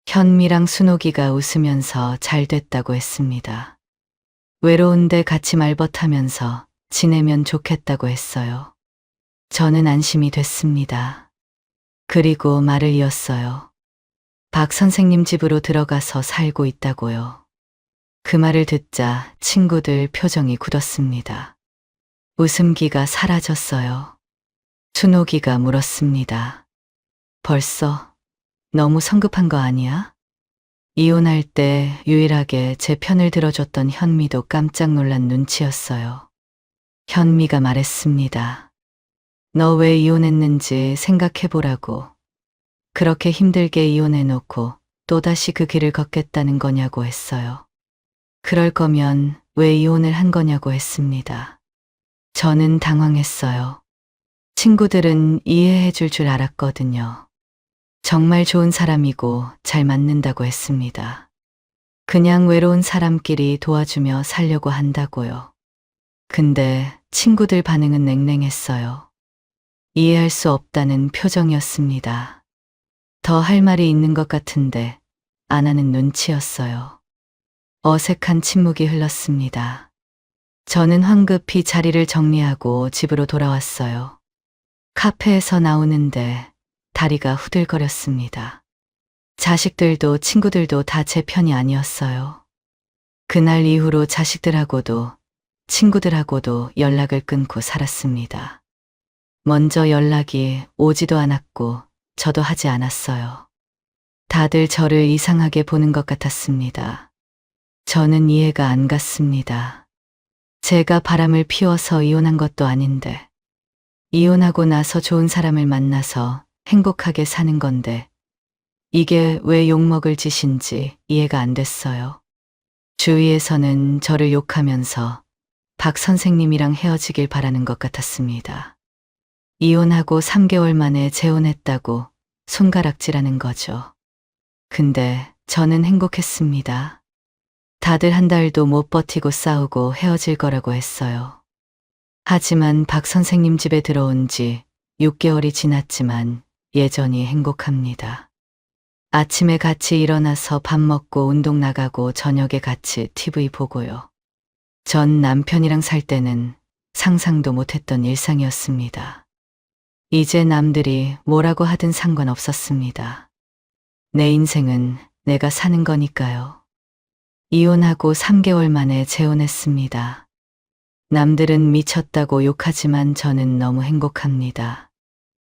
B: 현미랑 순옥이가 웃으면서 잘 됐다고 했습니다. 외로운데 같이 말벗하면서 지내면 좋겠다고 했어요. 저는 안심이 됐습니다. 그리고 말을 이었어요. 박 선생님 집으로 들어가서 살고 있다고요. 그 말을 듣자 친구들 표정이 굳었습니다. 웃음기가 사라졌어요. 순옥이가 물었습니다. 벌써? 너무 성급한 거 아니야? 이혼할 때 유일하게 제 편을 들어줬던 현미도 깜짝 놀란 눈치였어요. 현미가 말했습니다. 너 왜 이혼했는지 생각해보라고. 그렇게 힘들게 이혼해놓고 또다시 그 길을 걷겠다는 거냐고 했어요. 그럴 거면 왜 이혼을 한 거냐고 했습니다. 저는 당황했어요. 친구들은 이해해 줄 줄 알았거든요. 정말 좋은 사람이고 잘 맞는다고 했습니다. 그냥 외로운 사람끼리 도와주며 살려고 한다고요. 근데 친구들 반응은 냉랭했어요. 이해할 수 없다는 표정이었습니다. 더 할 말이 있는 것 같은데 안 하는 눈치였어요. 어색한 침묵이 흘렀습니다. 저는 황급히 자리를 정리하고 집으로 돌아왔어요. 카페에서 나오는데 다리가 후들거렸습니다. 자식들도 친구들도 다 제 편이 아니었어요. 그날 이후로 자식들하고도 친구들하고도 연락을 끊고 살았습니다. 먼저 연락이 오지도 않았고 저도 하지 않았어요. 다들 저를 이상하게 보는 것 같았습니다. 저는 이해가 안 갔습니다. 제가 바람을 피워서 이혼한 것도 아닌데, 이혼하고 나서 좋은 사람을 만나서 행복하게 사는 건데, 이게 왜 욕먹을 짓인지 이해가 안 됐어요. 주위에서는 저를 욕하면서 박 선생님이랑 헤어지길 바라는 것 같았습니다. 이혼하고 3개월 만에 재혼했다고 손가락질하는 거죠. 근데 저는 행복했습니다. 다들 한 달도 못 버티고 싸우고 헤어질 거라고 했어요. 하지만 박 선생님 집에 들어온 지 6개월이 지났지만 여전히 행복합니다. 아침에 같이 일어나서 밥 먹고 운동 나가고 저녁에 같이 TV 보고요. 전 남편이랑 살 때는 상상도 못했던 일상이었습니다. 이제 남들이 뭐라고 하든 상관없었습니다. 내 인생은 내가 사는 거니까요. 이혼하고 3개월 만에 재혼했습니다. 남들은 미쳤다고 욕하지만 저는 너무 행복합니다.